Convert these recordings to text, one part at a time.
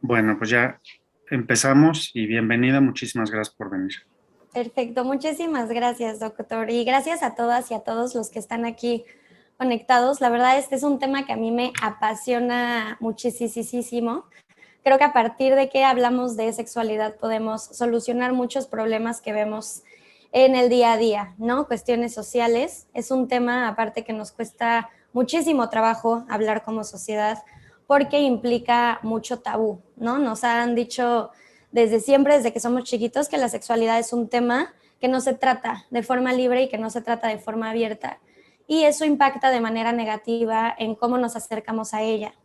Bueno, pues ya empezamos y bienvenida, muchísimas gracias por venir. Perfecto, muchísimas gracias, doctor. Y gracias a todas y a todos los que están aquí conectados. La verdad, este es un tema que a mí me apasiona muchísimo. Creo que a partir de que hablamos de sexualidad podemos solucionar muchos problemas que vemos en el día a día, ¿no? Cuestiones sociales. Es un tema, aparte, que nos cuesta muchísimo trabajo hablar como sociedad porque implica mucho tabú, ¿no? Nos han dicho desde siempre, desde que somos chiquitos, que la sexualidad es un tema que no se trata de forma libre y que no se trata de forma abierta. Y eso impacta de manera negativa en cómo nos acercamos a ella.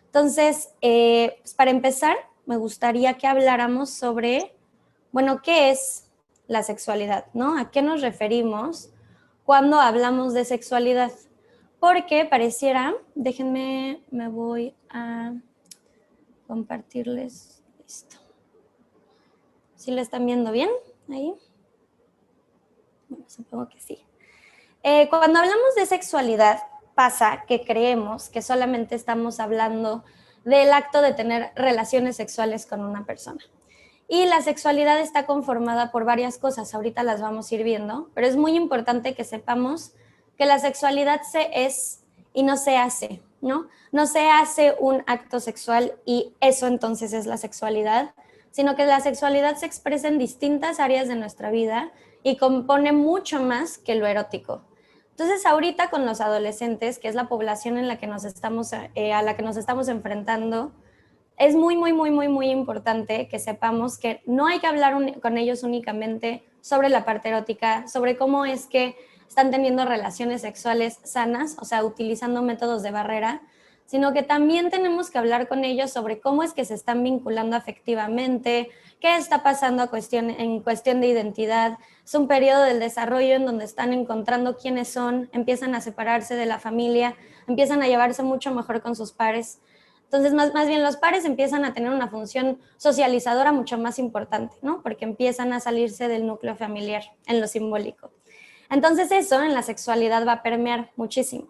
Entonces, pues para empezar, me gustaría que habláramos sobre, bueno, ¿qué es la sexualidad? ¿No? ¿A qué nos referimos cuando hablamos de sexualidad? Porque pareciera, déjenme, me voy a compartirles esto. ¿Sí lo están viendo bien ahí? Bueno, supongo que sí. Cuando hablamos de sexualidad, pasa que creemos que solamente estamos hablando del acto de tener relaciones sexuales con una persona. Y la sexualidad está conformada por varias cosas, ahorita las vamos a ir viendo, pero es muy importante que sepamos que la sexualidad se es y no se hace, ¿no? No se hace un acto sexual y eso entonces es la sexualidad, sino que la sexualidad se expresa en distintas áreas de nuestra vida y compone mucho más que lo erótico. Entonces, ahorita con los adolescentes, que es la población en la que nos estamos, a la que nos estamos enfrentando, es muy importante que sepamos que no hay que hablar con ellos únicamente sobre la parte erótica, sobre cómo es que están teniendo relaciones sexuales sanas, o sea, utilizando métodos de barrera, sino que también tenemos que hablar con ellos sobre cómo es que se están vinculando afectivamente, qué está pasando en cuestión de identidad. Es un periodo del desarrollo en donde están encontrando quiénes son, empiezan a separarse de la familia, empiezan a llevarse mucho mejor con sus pares. Entonces, más bien los pares empiezan a tener una función socializadora mucho más importante, ¿no? Porque empiezan a salirse del núcleo familiar en lo simbólico. Entonces, eso en la sexualidad va a permear muchísimo.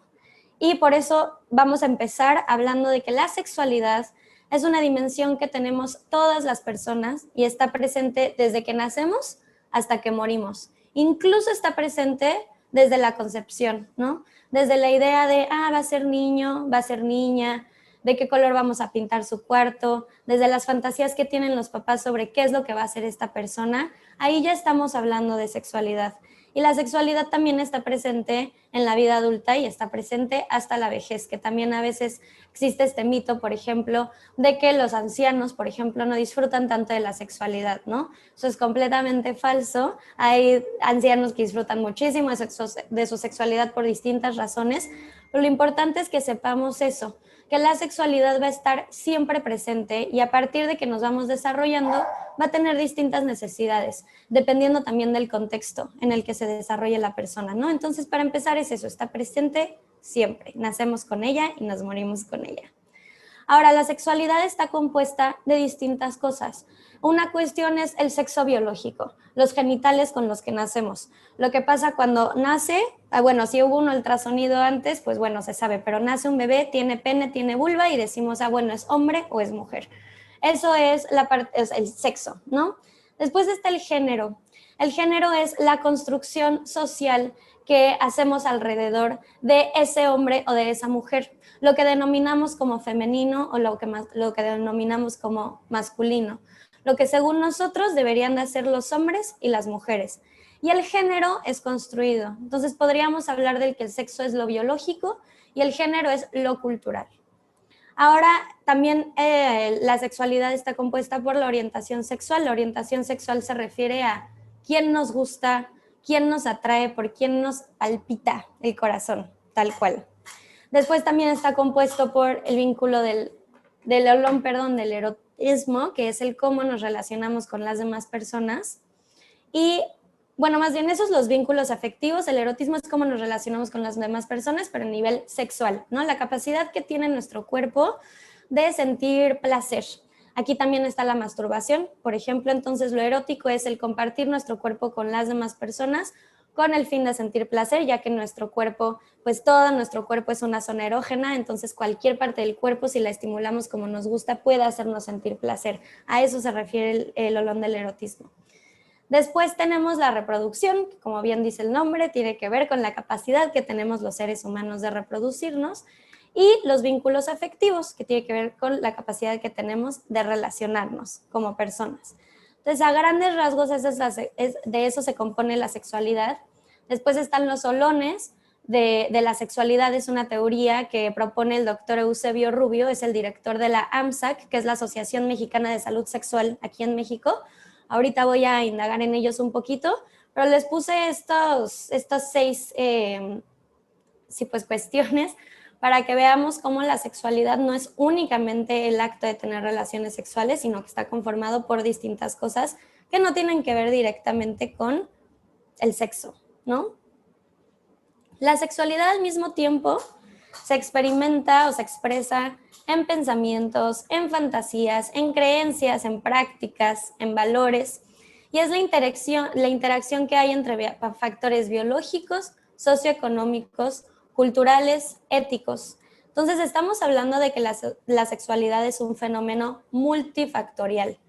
Y por eso vamos a empezar hablando de que la sexualidad es una dimensión que tenemos todas las personas y está presente desde que nacemos hasta que morimos. Incluso está presente desde la concepción, ¿no? Desde la idea de, va a ser niño, va a ser niña, de qué color vamos a pintar su cuarto, desde las fantasías que tienen los papás sobre qué es lo que va a hacer esta persona, ahí ya estamos hablando de sexualidad. Y la sexualidad también está presente en la vida adulta y está presente hasta la vejez, que también a veces existe este mito, por ejemplo, de que los ancianos, por ejemplo, no disfrutan tanto de la sexualidad, ¿no? Eso es completamente falso. Hay ancianos que disfrutan muchísimo de su sexualidad por distintas razones, pero lo importante es que sepamos eso, que la sexualidad va a estar siempre presente y a partir de que nos vamos desarrollando va a tener distintas necesidades, dependiendo también del contexto en el que se desarrolle la persona, ¿no? Entonces, para empezar es eso, está presente siempre, nacemos con ella y nos morimos con ella. Ahora, la sexualidad está compuesta de distintas cosas. Una cuestión es el sexo biológico, los genitales con los que nacemos. Lo que pasa cuando nace, bueno, si hubo un ultrasonido antes, pues bueno, se sabe, pero nace un bebé, tiene pene, tiene vulva y decimos, bueno, ¿es hombre o es mujer? Eso es el sexo, ¿no? Después está el género. El género es la construcción social que hacemos alrededor de ese hombre o de esa mujer, lo que denominamos como femenino o lo que denominamos como masculino, lo que según nosotros deberían de hacer los hombres y las mujeres. Y el género es construido. Entonces podríamos hablar del que el sexo es lo biológico y el género es lo cultural. Ahora, también la sexualidad está compuesta por la orientación sexual. La orientación sexual se refiere a quién nos gusta, quién nos atrae, por quién nos palpita el corazón, tal cual. Después también está compuesto por el vínculo del erotismo, que es el cómo nos relacionamos con las demás personas. Y bueno, más bien esos los vínculos afectivos, el erotismo es cómo nos relacionamos con las demás personas, pero a nivel sexual, ¿no? La capacidad que tiene nuestro cuerpo de sentir placer. Aquí también está la masturbación, por ejemplo, entonces lo erótico es el compartir nuestro cuerpo con las demás personas con el fin de sentir placer, ya que nuestro cuerpo, pues todo nuestro cuerpo es una zona erógena, entonces cualquier parte del cuerpo, si la estimulamos como nos gusta, puede hacernos sentir placer. A eso se refiere el holón del erotismo. Después tenemos la reproducción, que como bien dice el nombre, tiene que ver con la capacidad que tenemos los seres humanos de reproducirnos, y los vínculos afectivos, que tiene que ver con la capacidad que tenemos de relacionarnos como personas. Entonces, a grandes rasgos, de eso se compone la sexualidad. Después están los holones de la sexualidad. Es una teoría que propone el doctor Eusebio Rubio, es el director de la AMSAC, que es la Asociación Mexicana de Salud Sexual aquí en México. Ahorita voy a indagar en ellos un poquito, pero les puse estos 6 cuestiones para que veamos cómo la sexualidad no es únicamente el acto de tener relaciones sexuales, sino que está conformado por distintas cosas que no tienen que ver directamente con el sexo, ¿no? La sexualidad al mismo tiempo se experimenta o se expresa en pensamientos, en fantasías, en creencias, en prácticas, en valores, y es la interacción que hay entre factores biológicos, socioeconómicos, culturales, éticos. Entonces estamos hablando de que la sexualidad es un fenómeno multifactorial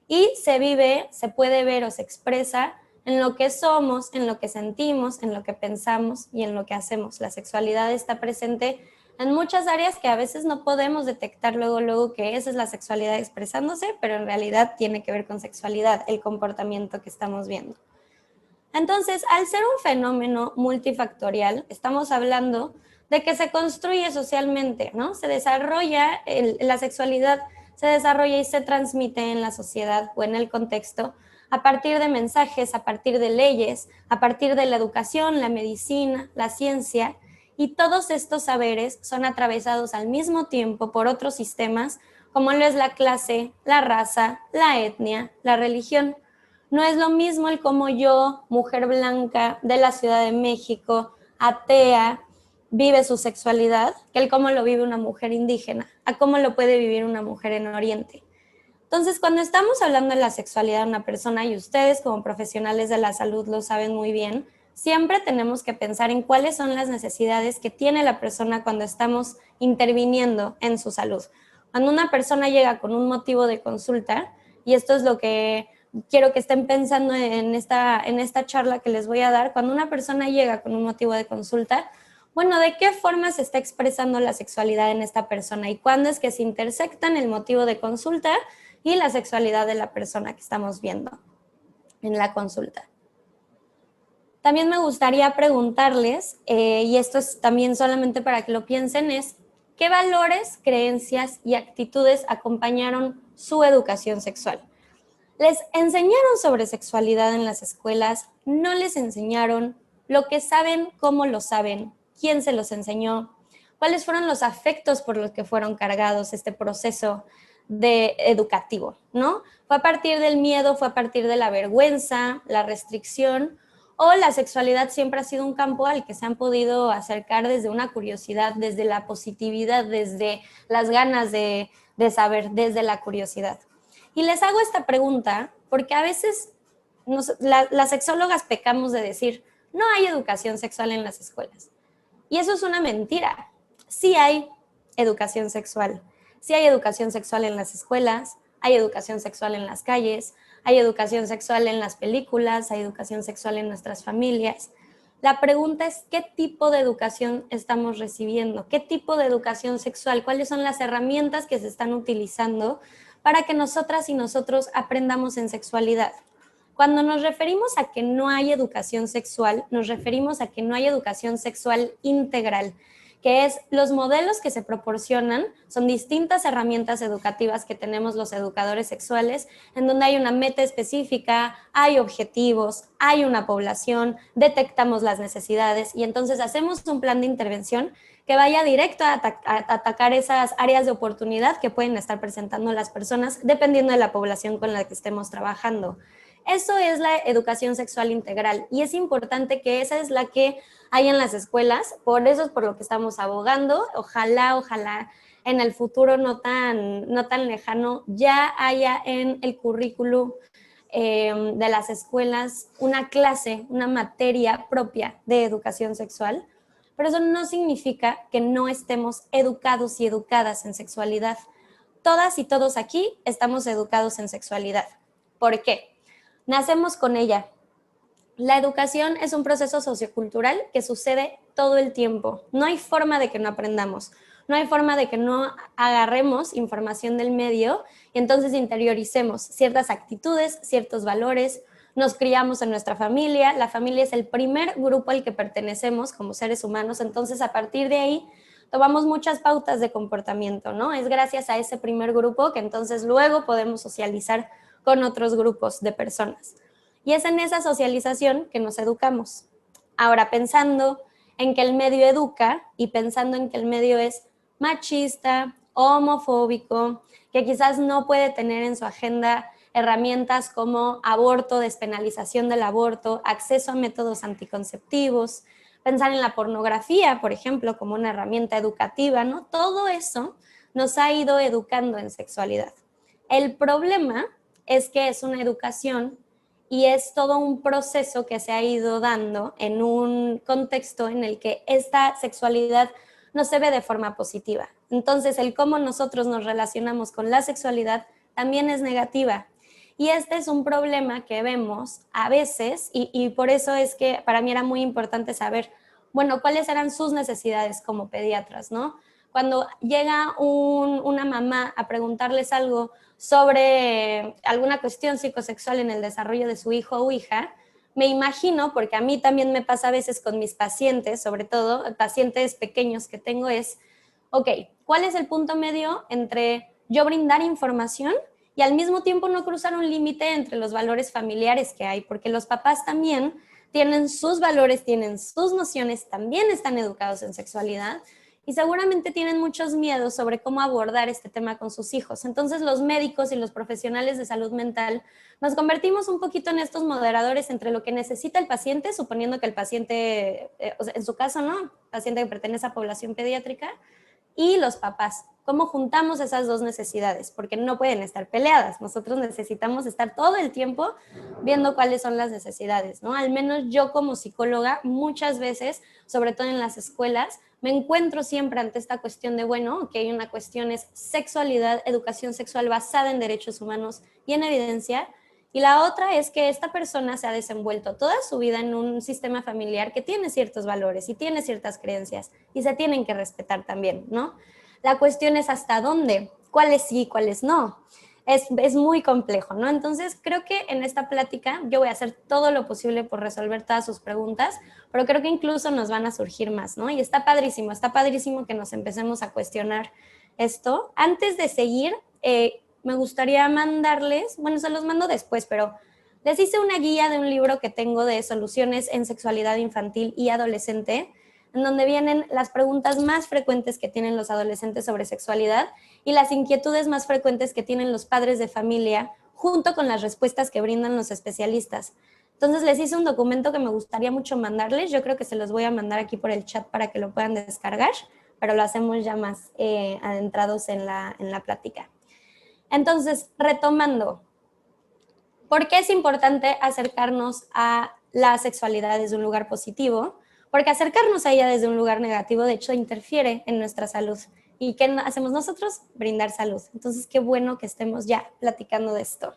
y se puede ver o se expresa en lo que somos, en lo que sentimos, en lo que pensamos y en lo que hacemos. La sexualidad está presente en muchas áreas que a veces no podemos detectar luego que esa es la sexualidad expresándose, pero en realidad tiene que ver con sexualidad, el comportamiento que estamos viendo. Entonces, al ser un fenómeno multifactorial, estamos hablando de que se construye socialmente, ¿no? Se desarrolla, la sexualidad se desarrolla y se transmite en la sociedad o en el contexto a partir de mensajes, a partir de leyes, a partir de la educación, la medicina, la ciencia, y todos estos saberes son atravesados al mismo tiempo por otros sistemas, como lo es la clase, la raza, la etnia, la religión. No es lo mismo el cómo yo, mujer blanca de la Ciudad de México, atea, vive su sexualidad, que el cómo lo vive una mujer indígena, a cómo lo puede vivir una mujer en Oriente. Entonces, cuando estamos hablando de la sexualidad de una persona, y ustedes como profesionales de la salud lo saben muy bien, siempre tenemos que pensar en cuáles son las necesidades que tiene la persona cuando estamos interviniendo en su salud. Cuando una persona llega con un motivo de consulta, y esto es lo que quiero que estén pensando en esta charla que les voy a dar, cuando una persona llega con un motivo de consulta, bueno, ¿de qué forma se está expresando la sexualidad en esta persona? ¿Y cuándo es que se intersectan el motivo de consulta y la sexualidad de la persona que estamos viendo en la consulta? También me gustaría preguntarles, y esto es también solamente para que lo piensen, es ¿qué valores, creencias y actitudes acompañaron su educación sexual? ¿Les enseñaron sobre sexualidad en las escuelas? ¿No les enseñaron? ¿Lo que saben, cómo lo saben? ¿Quién se los enseñó? ¿Cuáles fueron los afectos por los que fueron cargados este proceso educativo, ¿no? ¿Fue a partir del miedo, fue a partir de la vergüenza, la restricción, o la sexualidad siempre ha sido un campo al que se han podido acercar desde una curiosidad, desde la positividad, desde las ganas de saber, desde la curiosidad? Y les hago esta pregunta porque a veces las sexólogas pecamos de decir, no hay educación sexual en las escuelas. Y eso es una mentira. Sí hay educación sexual. Sí hay educación sexual en las escuelas, hay educación sexual en las calles, hay educación sexual en las películas, hay educación sexual en nuestras familias. La pregunta es, ¿qué tipo de educación estamos recibiendo? ¿Qué tipo de educación sexual? ¿Cuáles son las herramientas que se están utilizando para que nosotras y nosotros aprendamos en sexualidad? Cuando nos referimos a que no hay educación sexual, nos referimos a que no hay educación sexual integral, que es los modelos que se proporcionan, son distintas herramientas educativas que tenemos los educadores sexuales, en donde hay una meta específica, hay objetivos, hay una población, detectamos las necesidades y entonces hacemos un plan de intervención que vaya directo a atacar esas áreas de oportunidad que pueden estar presentando las personas dependiendo de la población con la que estemos trabajando. Eso es la educación sexual integral y es importante que esa es la que hay en las escuelas, por eso es por lo que estamos abogando. Ojalá en el futuro no tan lejano ya haya en el currículum de las escuelas una clase, una materia propia de educación sexual, pero eso no significa que no estemos educados y educadas en sexualidad. Todas y todos aquí estamos educados en sexualidad. ¿Por qué? Nacemos con ella. La educación es un proceso sociocultural que sucede todo el tiempo. No hay forma de que no aprendamos. No hay forma de que no agarremos información del medio y entonces interioricemos ciertas actitudes, ciertos valores. Nos criamos en nuestra familia. La familia es el primer grupo al que pertenecemos como seres humanos. Entonces, a partir de ahí, tomamos muchas pautas de comportamiento, ¿no? Es gracias a ese primer grupo que entonces luego podemos socializar con otros grupos de personas. Y es en esa socialización que nos educamos. Ahora, pensando en que el medio educa y pensando en que el medio es machista, homofóbico, que quizás no puede tener en su agenda herramientas como aborto, despenalización del aborto, acceso a métodos anticonceptivos, pensar en la pornografía, por ejemplo, como una herramienta educativa, ¿no? Todo eso nos ha ido educando en sexualidad. El problema es que es una educación y es todo un proceso que se ha ido dando en un contexto en el que esta sexualidad no se ve de forma positiva. Entonces, el cómo nosotros nos relacionamos con la sexualidad también es negativa. Y este es un problema que vemos a veces y por eso es que para mí era muy importante saber, bueno, cuáles eran sus necesidades como pediatras, ¿no? Cuando llega una mamá a preguntarles algo sobre alguna cuestión psicosexual en el desarrollo de su hijo o hija, me imagino, porque a mí también me pasa a veces con mis pacientes, sobre todo pacientes pequeños que tengo, es, ok, ¿cuál es el punto medio entre yo brindar información y al mismo tiempo no cruzar un límite entre los valores familiares que hay? Porque los papás también tienen sus valores, tienen sus nociones, también están educados en sexualidad y seguramente tienen muchos miedos sobre cómo abordar este tema con sus hijos. Entonces los médicos y los profesionales de salud mental nos convertimos un poquito en estos moderadores entre lo que necesita el paciente, suponiendo que el paciente, o sea, en su caso, ¿no? Paciente que pertenece a población pediátrica, y los papás. ¿Cómo juntamos esas dos necesidades? Porque no pueden estar peleadas. Nosotros necesitamos estar todo el tiempo viendo cuáles son las necesidades, ¿no? Al menos yo como psicóloga muchas veces, sobre todo en las escuelas, me encuentro siempre ante esta cuestión de, bueno, que hay una cuestión es sexualidad, educación sexual basada en derechos humanos y en evidencia, y la otra es que esta persona se ha desenvuelto toda su vida en un sistema familiar que tiene ciertos valores y tiene ciertas creencias y se tienen que respetar también, ¿no? La cuestión es hasta dónde, cuáles sí, cuáles no. Es muy complejo, ¿no? Entonces, creo que en esta plática yo voy a hacer todo lo posible por resolver todas sus preguntas, pero creo que incluso nos van a surgir más, ¿no? Y está padrísimo que nos empecemos a cuestionar esto. Antes de seguir, me gustaría mandarles, bueno, se los mando después, pero les hice una guía de un libro que tengo de soluciones en sexualidad infantil y adolescente, en donde vienen las preguntas más frecuentes que tienen los adolescentes sobre sexualidad y las inquietudes más frecuentes que tienen los padres de familia, junto con las respuestas que brindan los especialistas. Entonces les hice un documento que me gustaría mucho mandarles, yo creo que se los voy a mandar aquí por el chat para que lo puedan descargar, pero lo hacemos ya más adentrados en la plática. Entonces, retomando, ¿por qué es importante acercarnos a la sexualidad desde un lugar positivo? Porque acercarnos a ella desde un lugar negativo, de hecho, interfiere en nuestra salud. ¿Y qué hacemos nosotros? Brindar salud. Entonces, qué bueno que estemos ya platicando de esto.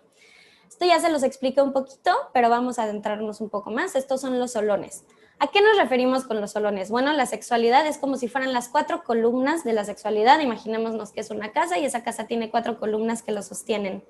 Esto ya se los expliqué un poquito, pero vamos a adentrarnos un poco más. Estos son los solones. ¿A qué nos referimos con los solones? Bueno, la sexualidad es como si fueran las 4 columnas de la sexualidad. Imaginémonos que es una casa y esa casa tiene 4 columnas que lo sostienen.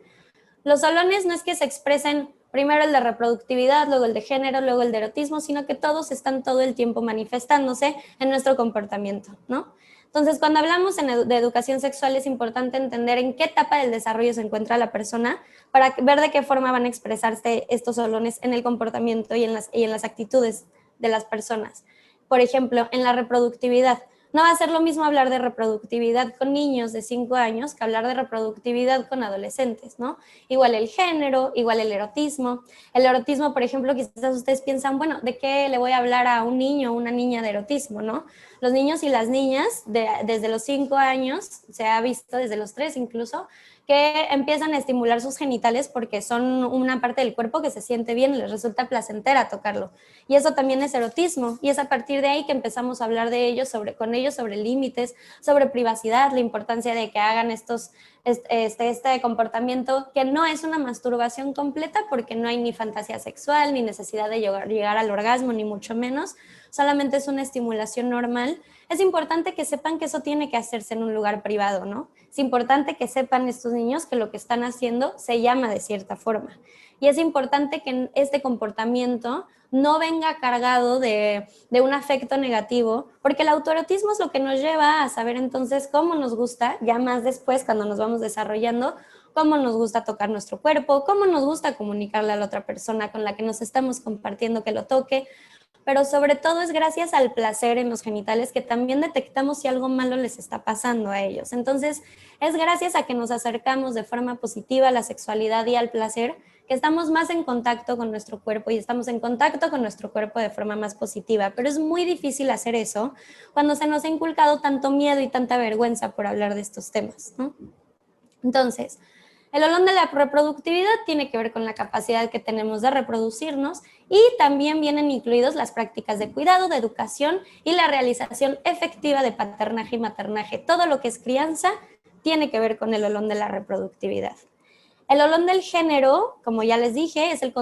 Los solones no es que se expresen primero el de reproductividad, luego el de género, luego el de erotismo, sino que todos están todo el tiempo manifestándose en nuestro comportamiento, ¿no? Entonces, cuando hablamos de educación sexual es importante entender en qué etapa del desarrollo se encuentra la persona para ver de qué forma van a expresarse estos solones en el comportamiento y en las actitudes de las personas. Por ejemplo, en la reproductividad. No va a ser lo mismo hablar de reproductividad con niños de 5 años que hablar de reproductividad con adolescentes, ¿no? Igual el género, igual el erotismo. El erotismo, por ejemplo, quizás ustedes piensan, bueno, ¿de qué le voy a hablar a un niño o una niña de erotismo, no? Los niños y las niñas, desde los 5 años, se ha visto, desde los 3 incluso, que empiezan a estimular sus genitales porque son una parte del cuerpo que se siente bien, les resulta placentera tocarlo. Y eso también es erotismo, y es a partir de ahí que empezamos a hablar de ellos con ellos sobre límites, sobre privacidad, la importancia de que hagan este comportamiento que no es una masturbación completa porque no hay ni fantasía sexual, ni necesidad de llegar al orgasmo, ni mucho menos, solamente es una estimulación normal. Es importante que sepan que eso tiene que hacerse en un lugar privado, ¿no? Es importante que sepan estos niños que lo que están haciendo se llama de cierta forma. Y es importante que este comportamiento no venga cargado de un afecto negativo, porque el autoerotismo es lo que nos lleva a saber entonces cómo nos gusta, ya más después cuando nos vamos desarrollando, cómo nos gusta tocar nuestro cuerpo, cómo nos gusta comunicarle a la otra persona con la que nos estamos compartiendo que lo toque, pero sobre todo es gracias al placer en los genitales que también detectamos si algo malo les está pasando a ellos. Entonces, es gracias a que nos acercamos de forma positiva a la sexualidad y al placer que estamos más en contacto con nuestro cuerpo y estamos en contacto con nuestro cuerpo de forma más positiva. Pero es muy difícil hacer eso cuando se nos ha inculcado tanto miedo y tanta vergüenza por hablar de estos temas, ¿no? Entonces, el olón de la reproductividad tiene que ver con la capacidad que tenemos de reproducirnos y también vienen incluidos las prácticas de cuidado, de educación y la realización efectiva de paternaje y maternaje. Todo lo que es crianza tiene que ver con el olón de la reproductividad. El olón del género, como ya les dije, es el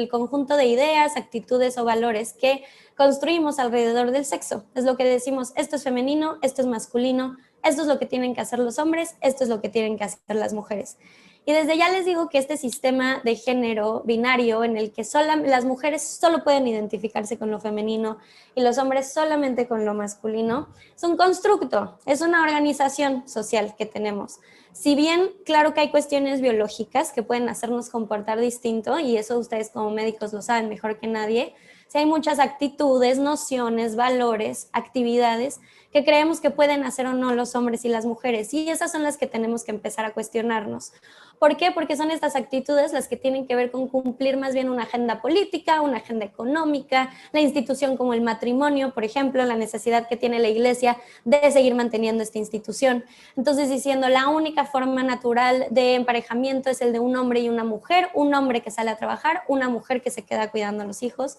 conjunto de ideas, actitudes o valores que construimos alrededor del sexo. Es lo que decimos, esto es femenino, esto es masculino, esto es lo que tienen que hacer los hombres, esto es lo que tienen que hacer las mujeres. Y desde ya les digo que este sistema de género binario en el que las mujeres solo pueden identificarse con lo femenino y los hombres solamente con lo masculino, es un constructo, es una organización social que tenemos. Si bien, claro que hay cuestiones biológicas que pueden hacernos comportar distinto, y eso ustedes como médicos lo saben mejor que nadie, si hay muchas actitudes, nociones, valores, actividades que creemos que pueden hacer o no los hombres y las mujeres, y esas son las que tenemos que empezar a cuestionarnos. ¿Por qué? Porque son estas actitudes las que tienen que ver con cumplir más bien una agenda política, una agenda económica, la institución como el matrimonio, por ejemplo, la necesidad que tiene la iglesia de seguir manteniendo esta institución. Entonces, diciendo la única forma natural de emparejamiento es el de un hombre y una mujer, un hombre que sale a trabajar, una mujer que se queda cuidando a los hijos.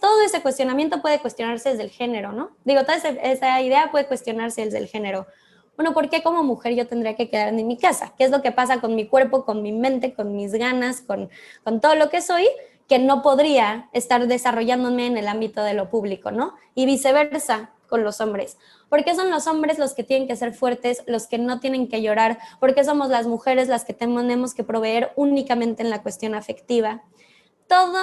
Todo ese cuestionamiento puede cuestionarse desde el género, ¿no? Digo, toda esa idea puede cuestionarse desde el género. Bueno, ¿por qué como mujer yo tendría que quedarme en mi casa? ¿Qué es lo que pasa con mi cuerpo, con mi mente, con mis ganas, con todo lo que soy, que no podría estar desarrollándome en el ámbito de lo público, ¿no? Y viceversa con los hombres. ¿Por qué son los hombres los que tienen que ser fuertes, los que no tienen que llorar? ¿Por qué somos las mujeres las que tenemos que proveer únicamente en la cuestión afectiva? Todo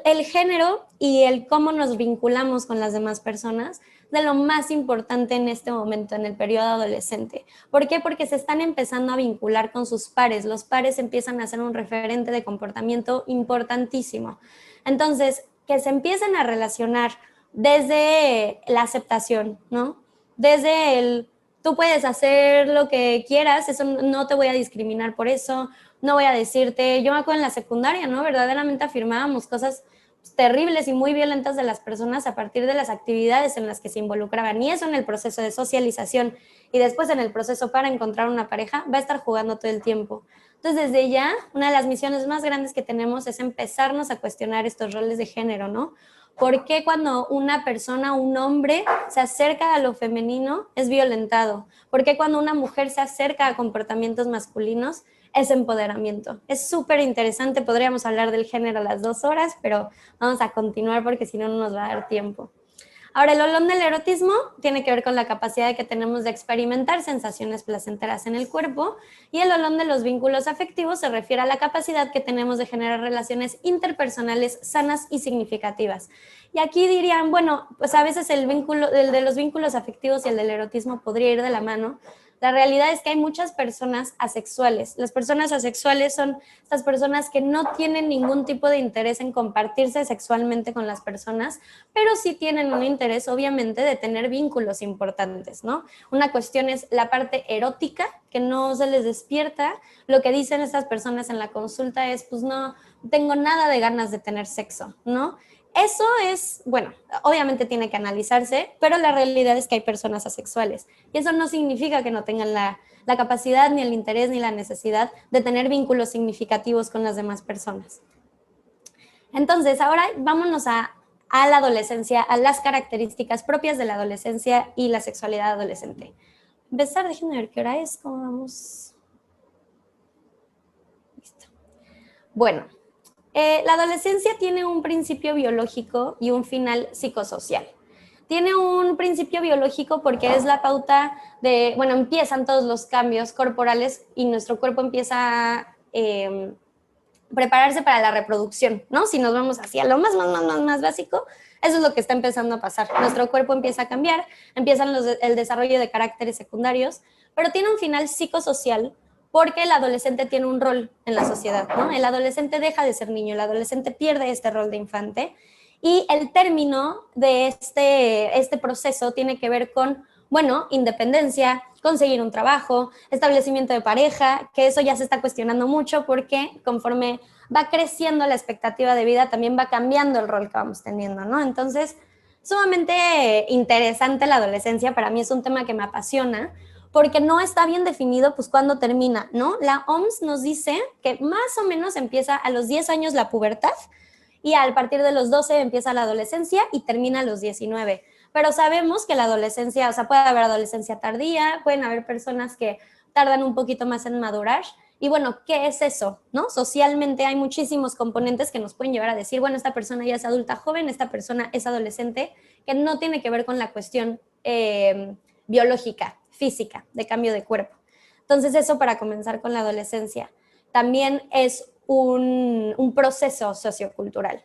el género y el cómo nos vinculamos con las demás personas de lo más importante en este momento, en el periodo adolescente. ¿Por qué? Porque se están empezando a vincular con sus pares. Los pares empiezan a ser un referente de comportamiento importantísimo. Entonces, que se empiecen a relacionar desde la aceptación, ¿no? Desde tú puedes hacer lo que quieras, eso no te voy a discriminar por eso, no voy a decirte, yo me acuerdo en la secundaria, ¿no? Verdaderamente afirmábamos cosas terribles y muy violentas de las personas a partir de las actividades en las que se involucraban. Y eso en el proceso de socialización y después en el proceso para encontrar una pareja va a estar jugando todo el tiempo. Entonces, desde ya, una de las misiones más grandes que tenemos es empezarnos a cuestionar estos roles de género, ¿no? ¿Por qué cuando una persona, un hombre, se acerca a lo femenino es violentado? ¿Por qué cuando una mujer se acerca a comportamientos masculinos es empoderamiento? Es súper interesante, podríamos hablar del género a las 2 horas, pero vamos a continuar porque si no, no nos va a dar tiempo. Ahora, el olón del erotismo tiene que ver con la capacidad que tenemos de experimentar sensaciones placenteras en el cuerpo, y el olón de los vínculos afectivos se refiere a la capacidad que tenemos de generar relaciones interpersonales sanas y significativas. Y aquí dirían, bueno, pues a veces el de los vínculos afectivos y el del erotismo podría ir de la mano. La realidad es que hay muchas personas asexuales. Las personas asexuales son estas personas que no tienen ningún tipo de interés en compartirse sexualmente con las personas, pero sí tienen un interés, obviamente, de tener vínculos importantes, ¿no? Una cuestión es la parte erótica, que no se les despierta. Lo que dicen estas personas en la consulta es, pues no tengo nada de ganas de tener sexo, ¿no? eso es, bueno, obviamente tiene que analizarse, pero la realidad es que hay personas asexuales. Y eso no significa que no tengan la capacidad, ni el interés, ni la necesidad de tener vínculos significativos con las demás personas. Entonces, ahora vámonos a la adolescencia, a las características propias de la adolescencia y la sexualidad adolescente. Empezar, déjenme ver qué hora es, cómo vamos. Listo. Bueno, la adolescencia tiene un principio biológico y un final psicosocial. Tiene un principio biológico porque es la pauta de, bueno, empiezan todos los cambios corporales y nuestro cuerpo empieza a prepararse para la reproducción, ¿no? Si nos vamos hacia lo más básico, eso es lo que está empezando a pasar. Nuestro cuerpo empieza a cambiar, empiezan el desarrollo de caracteres secundarios, pero tiene un final psicosocial porque el adolescente tiene un rol en la sociedad, ¿no? El adolescente deja de ser niño, el adolescente pierde este rol de infante y el término de este proceso tiene que ver con, bueno, independencia, conseguir un trabajo, establecimiento de pareja, que eso ya se está cuestionando mucho porque conforme va creciendo la expectativa de vida, también va cambiando el rol que vamos teniendo, ¿no? Entonces, sumamente interesante la adolescencia, para mí es un tema que me apasiona, porque no está bien definido, pues, cuándo termina, ¿no? La OMS nos dice que más o menos empieza a los 10 años la pubertad y a partir de los 12 empieza la adolescencia y termina a los 19. Pero sabemos que la adolescencia, o sea, puede haber adolescencia tardía, pueden haber personas que tardan un poquito más en madurar. Y bueno, ¿qué es eso? ¿No? Socialmente hay muchísimos componentes que nos pueden llevar a decir, bueno, esta persona ya es adulta joven, esta persona es adolescente, que no tiene que ver con la cuestión biológica, física, de cambio de cuerpo. Entonces, eso para comenzar con la adolescencia. También es un proceso sociocultural.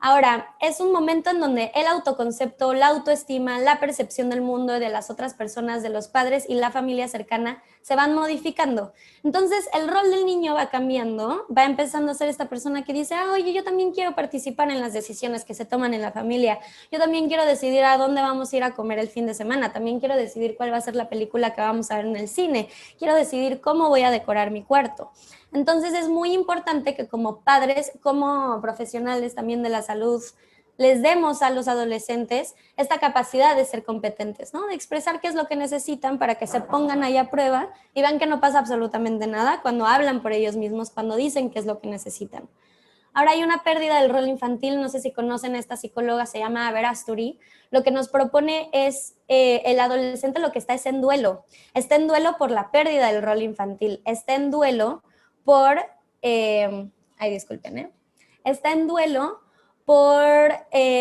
Ahora, es un momento en donde el autoconcepto, la autoestima, la percepción del mundo y de las otras personas, de los padres y la familia cercana se van modificando. Entonces, el rol del niño va cambiando, va empezando a ser esta persona que dice, oye, yo también quiero participar en las decisiones que se toman en la familia, yo también quiero decidir a dónde vamos a ir a comer el fin de semana, también quiero decidir cuál va a ser la película que vamos a ver en el cine, quiero decidir cómo voy a decorar mi cuarto. Entonces es muy importante que como padres, como profesionales también de la salud, les demos a los adolescentes esta capacidad de ser competentes, ¿no? De expresar qué es lo que necesitan para que se pongan ahí a prueba y vean que no pasa absolutamente nada cuando hablan por ellos mismos, cuando dicen qué es lo que necesitan. Ahora hay una pérdida del rol infantil, no sé si conocen a esta psicóloga, se llama Averasturi. Lo que nos propone es el adolescente lo que está es en duelo. Está en duelo por la pérdida del rol infantil, está en duelo por, disculpen, está en duelo por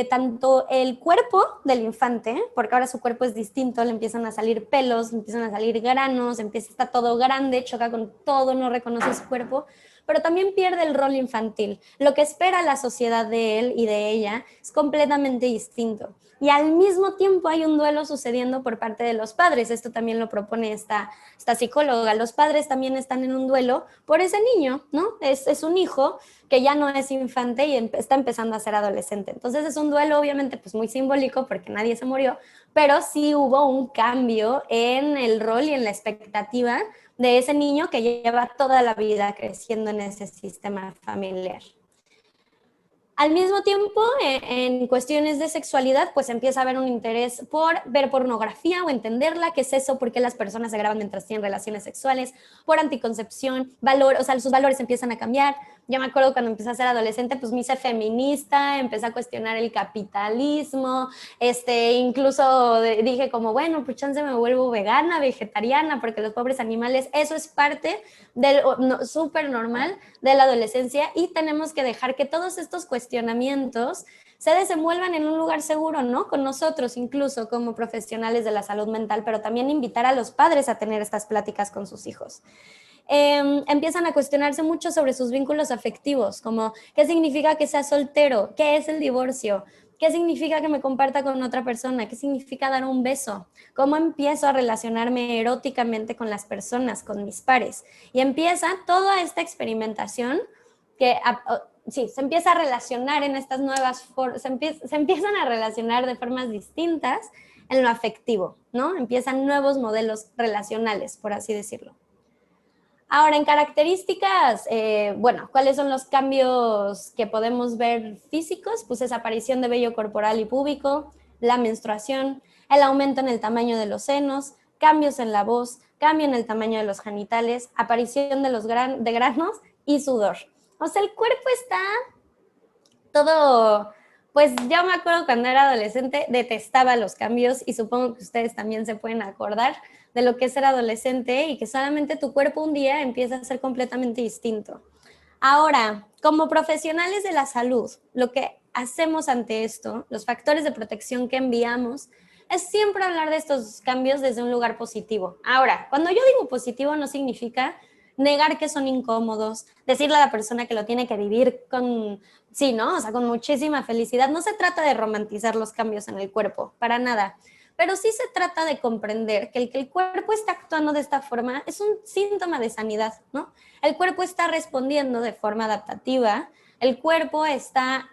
tanto el cuerpo del infante, porque ahora su cuerpo es distinto, le empiezan a salir pelos, le empiezan a salir granos, está todo grande, choca con todo, no reconoce su cuerpo, pero también pierde el rol infantil. Lo que espera la sociedad de él y de ella es completamente distinto. Y al mismo tiempo hay un duelo sucediendo por parte de los padres. Esto también lo propone esta psicóloga. Los padres también están en un duelo por ese niño, ¿no? Es un hijo que ya no es infante y está empezando a ser adolescente. Entonces es un duelo obviamente pues muy simbólico porque nadie se murió, pero sí hubo un cambio en el rol y en la expectativa de ese niño que lleva toda la vida creciendo en ese sistema familiar. Al mismo tiempo, en cuestiones de sexualidad, pues empieza a haber un interés por ver pornografía o entenderla, qué es eso, por qué las personas se graban mientras tienen relaciones sexuales, por anticoncepción, o sea, sus valores empiezan a cambiar. Yo me acuerdo cuando empecé a ser adolescente, pues me hice feminista, empecé a cuestionar el capitalismo, incluso dije como, bueno, pues chance me vuelvo vegana, vegetariana, porque los pobres animales, eso es parte del súper normal de la adolescencia y tenemos que dejar que todos estos cuestionamientos se desenvuelvan en un lugar seguro, ¿no? Con nosotros, incluso como profesionales de la salud mental, pero también invitar a los padres a tener estas pláticas con sus hijos. Empiezan a cuestionarse mucho sobre sus vínculos afectivos, como qué significa que sea soltero, qué es el divorcio, qué significa que me comparta con otra persona, qué significa dar un beso, cómo empiezo a relacionarme eróticamente con las personas, con mis pares. Y empieza toda esta experimentación que sí, se empieza a relacionar en estas nuevas formas, se empiezan a relacionar de formas distintas en lo afectivo, ¿no? Empiezan nuevos modelos relacionales, por así decirlo. Ahora, en características, bueno, ¿cuáles son los cambios que podemos ver físicos? Pues es aparición de vello corporal y púbico, la menstruación, el aumento en el tamaño de los senos, cambios en la voz, cambio en el tamaño de los genitales, aparición de los de granos y sudor. O sea, el cuerpo está todo, pues yo me acuerdo cuando era adolescente, detestaba los cambios y supongo que ustedes también se pueden acordar de lo que es ser adolescente y que solamente tu cuerpo un día empieza a ser completamente distinto. Ahora, como profesionales de la salud, lo que hacemos ante esto, los factores de protección que enviamos, es siempre hablar de estos cambios desde un lugar positivo. Ahora, cuando yo digo positivo no significa negar que son incómodos, decirle a la persona que lo tiene que vivir con, sí, ¿no? O sea, con muchísima felicidad. No se trata de romantizar los cambios en el cuerpo, para nada. Pero sí se trata de comprender que el cuerpo está actuando de esta forma es un síntoma de sanidad, ¿no? El cuerpo está respondiendo de forma adaptativa, el cuerpo está,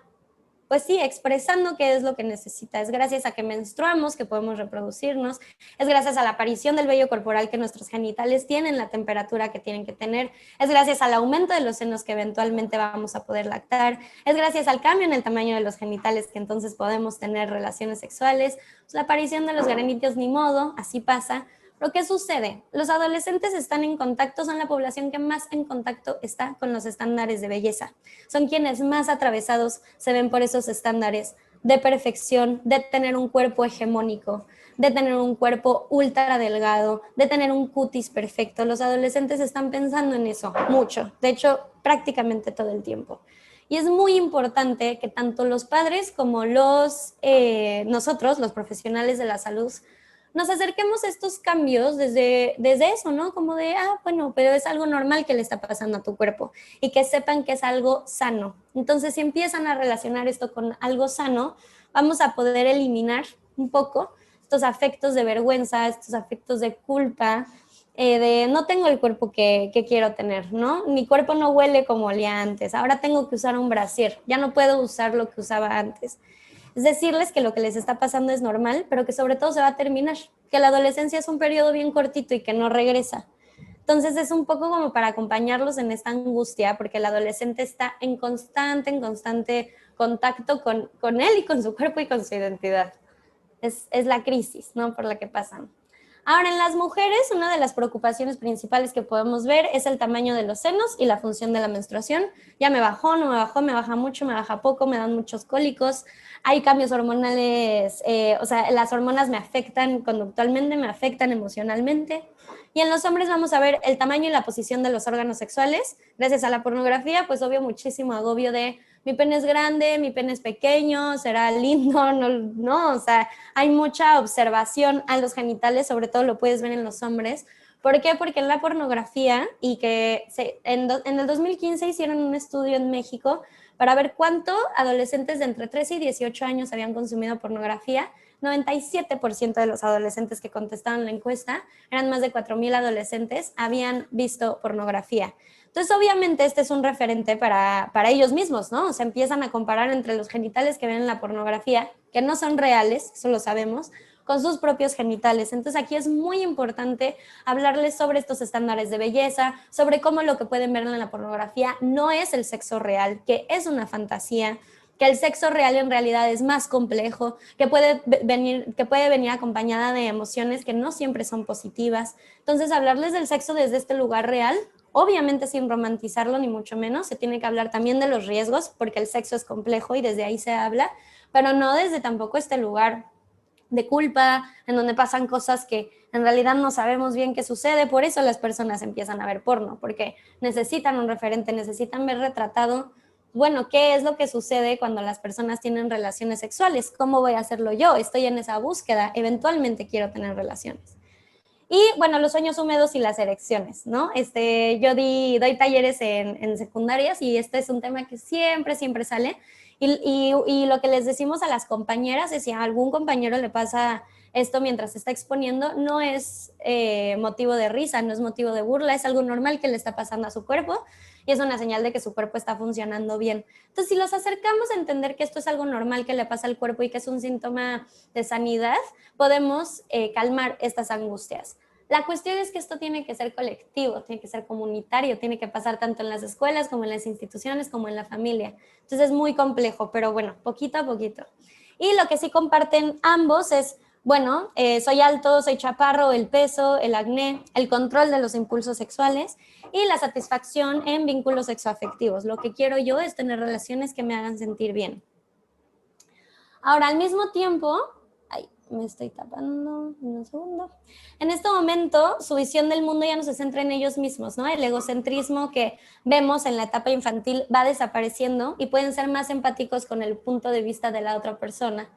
pues sí, expresando qué es lo que necesita. Es gracias a que menstruamos que podemos reproducirnos, es gracias a la aparición del vello corporal que nuestros genitales tienen la temperatura que tienen que tener, es gracias al aumento de los senos que eventualmente vamos a poder lactar, es gracias al cambio en el tamaño de los genitales que entonces podemos tener relaciones sexuales, pues la aparición de los granitos ni modo, así pasa. Pero ¿qué sucede? Los adolescentes están en contacto, son la población que más en contacto está con los estándares de belleza. Son quienes más atravesados se ven por esos estándares de perfección, de tener un cuerpo hegemónico, de tener un cuerpo ultra delgado, de tener un cutis perfecto. Los adolescentes están pensando en eso mucho, de hecho, prácticamente todo el tiempo. Y es muy importante que tanto los padres como nosotros, los profesionales de la salud, nos acerquemos a estos cambios desde eso, ¿no? Como de, bueno, pero es algo normal que le está pasando a tu cuerpo y que sepan que es algo sano. Entonces, si empiezan a relacionar esto con algo sano, vamos a poder eliminar un poco estos afectos de vergüenza, estos afectos de culpa, de no tengo el cuerpo que quiero tener, ¿no? Mi cuerpo no huele como olía antes, ahora tengo que usar un brasier, ya no puedo usar lo que usaba antes. Es decirles que lo que les está pasando es normal, pero que sobre todo se va a terminar, que la adolescencia es un periodo bien cortito y que no regresa. Entonces es un poco como para acompañarlos en esta angustia, porque el adolescente está en constante contacto con él y con su cuerpo y con su identidad. Es la crisis, ¿no? Por la que pasan. Ahora, en las mujeres, una de las preocupaciones principales que podemos ver es el tamaño de los senos y la función de la menstruación. Ya me bajó, no me bajó, me baja mucho, me baja poco, me dan muchos cólicos. Hay cambios hormonales, o sea, las hormonas me afectan conductualmente, me afectan emocionalmente. Y en los hombres vamos a ver el tamaño y la posición de los órganos sexuales. Gracias a la pornografía, pues obvio muchísimo agobio de mi pene es grande, mi pene es pequeño, será lindo, no, o sea, hay mucha observación a los genitales, sobre todo lo puedes ver en los hombres. ¿Por qué? Porque en la pornografía, y que en el 2015 hicieron un estudio en México para ver cuánto adolescentes de entre 13 y 18 años habían consumido pornografía. 97% de los adolescentes que contestaron la encuesta, eran más de 4,000 adolescentes, habían visto pornografía. Entonces, obviamente, este es un referente para ellos mismos, ¿no? O sea, empiezan a comparar entre los genitales que ven en la pornografía, que no son reales, eso lo sabemos, con sus propios genitales. Entonces, aquí es muy importante hablarles sobre estos estándares de belleza, sobre cómo lo que pueden ver en la pornografía no es el sexo real, que es una fantasía, que el sexo real en realidad es más complejo, que puede venir acompañada de emociones que no siempre son positivas. Entonces, hablarles del sexo desde este lugar real, obviamente sin romantizarlo ni mucho menos, se tiene que hablar también de los riesgos, porque el sexo es complejo y desde ahí se habla, pero no desde tampoco este lugar de culpa, en donde pasan cosas que en realidad no sabemos bien qué sucede. Por eso las personas empiezan a ver porno, porque necesitan un referente, necesitan ver retratado, bueno, qué es lo que sucede cuando las personas tienen relaciones sexuales, cómo voy a hacerlo yo, estoy en esa búsqueda, eventualmente quiero tener relaciones. Y bueno, los sueños húmedos y las erecciones, ¿no? Yo doy talleres en secundarias y este es un tema que siempre sale. Y lo que les decimos a las compañeras es si a algún compañero le pasa esto mientras está exponiendo, no es motivo de risa, no es motivo de burla, es algo normal que le está pasando a su cuerpo y es una señal de que su cuerpo está funcionando bien. Entonces, si los acercamos a entender que esto es algo normal que le pasa al cuerpo y que es un síntoma de sanidad, podemos calmar estas angustias. La cuestión es que esto tiene que ser colectivo, tiene que ser comunitario, tiene que pasar tanto en las escuelas como en las instituciones como en la familia. Entonces es muy complejo, pero bueno, poquito a poquito. Y lo que sí comparten ambos es, bueno, soy alto, soy chaparro, el peso, el acné, el control de los impulsos sexuales y la satisfacción en vínculos sexoafectivos. Lo que quiero yo es tener relaciones que me hagan sentir bien. Ahora, al mismo tiempo, ay, me estoy tapando, un segundo. En este momento, su visión del mundo ya no se centra en ellos mismos, ¿no? El egocentrismo que vemos en la etapa infantil va desapareciendo y pueden ser más empáticos con el punto de vista de la otra persona.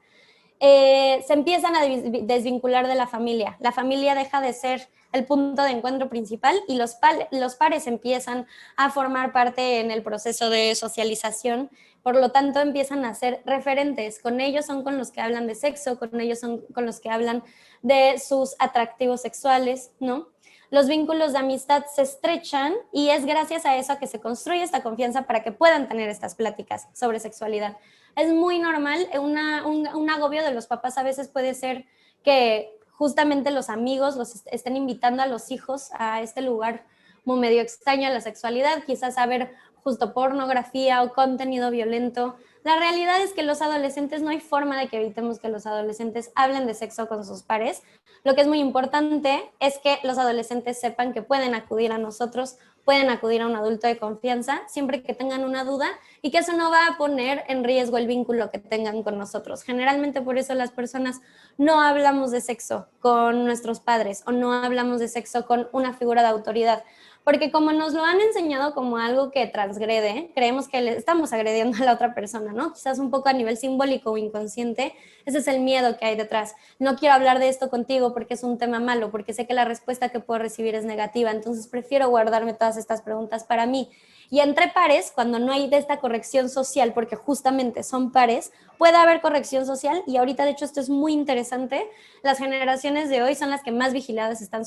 Se empiezan a desvincular de la familia. La familia deja de ser el punto de encuentro principal y los pares empiezan a formar parte en el proceso de socialización. Por lo tanto, empiezan a ser referentes. Con ellos son con los que hablan de sexo, con ellos son con los que hablan de sus atractivos sexuales, ¿no? Los vínculos de amistad se estrechan y es gracias a eso que se construye esta confianza para que puedan tener estas pláticas sobre sexualidad. Es muy normal, un agobio de los papás a veces puede ser que justamente los amigos los estén invitando a los hijos a este lugar como medio extraño a la sexualidad, quizás a ver justo pornografía o contenido violento. La realidad es que los adolescentes, no hay forma de que evitemos que los adolescentes hablen de sexo con sus pares. Lo que es muy importante es que los adolescentes sepan que pueden acudir a nosotros, pueden acudir a un adulto de confianza siempre que tengan una duda y que eso no va a poner en riesgo el vínculo que tengan con nosotros. Generalmente por eso las personas no hablamos de sexo con nuestros padres o no hablamos de sexo con una figura de autoridad. Porque como nos lo han enseñado como algo que transgrede, creemos que le estamos agrediendo a la otra persona, ¿no? Quizás un poco a nivel simbólico o inconsciente, ese es el miedo que hay detrás. No quiero hablar de esto contigo porque es un tema malo, porque sé que la respuesta que puedo recibir es negativa, entonces prefiero guardarme todas estas preguntas para mí. Y entre pares, cuando no hay de esta corrección social, porque justamente son pares, puede haber corrección social y ahorita de hecho esto es muy interesante. Las generaciones de hoy son las que más vigiladas están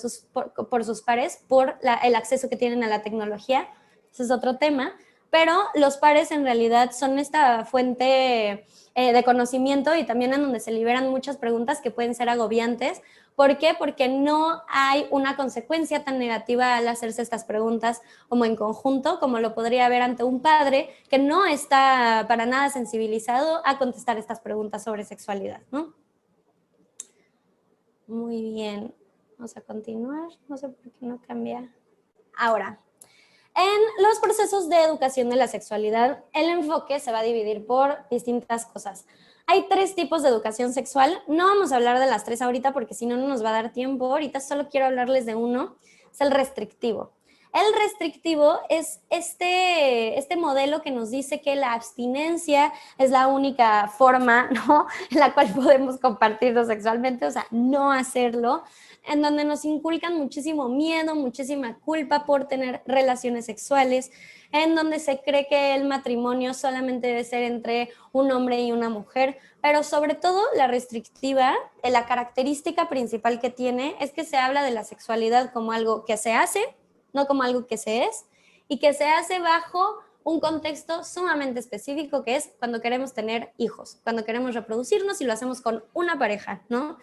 por sus pares, por el acceso que tienen a la tecnología. Ese es otro tema. Pero los pares en realidad son esta fuente de conocimiento y también en donde se liberan muchas preguntas que pueden ser agobiantes. ¿Por qué? Porque no hay una consecuencia tan negativa al hacerse estas preguntas como en conjunto, como lo podría haber ante un padre que no está para nada sensibilizado a contestar estas preguntas sobre sexualidad, ¿no? Muy bien, vamos a continuar, no sé por qué no cambia. Ahora, en los procesos de educación de la sexualidad, el enfoque se va a dividir por distintas cosas. Hay 3 tipos de educación sexual. No vamos a hablar de las 3 ahorita porque si no, no nos va a dar tiempo. Ahorita solo quiero hablarles de uno, es el restrictivo. El restrictivo es este modelo que nos dice que la abstinencia es la única forma, ¿no?, en la cual podemos compartirlo sexualmente, o sea, no hacerlo, en donde nos inculcan muchísimo miedo, muchísima culpa por tener relaciones sexuales, en donde se cree que el matrimonio solamente debe ser entre un hombre y una mujer, pero sobre todo la restrictiva, la característica principal que tiene es que se habla de la sexualidad como algo que se hace, no como algo que se es, y que se hace bajo un contexto sumamente específico, que es cuando queremos tener hijos, cuando queremos reproducirnos y lo hacemos con una pareja, ¿no?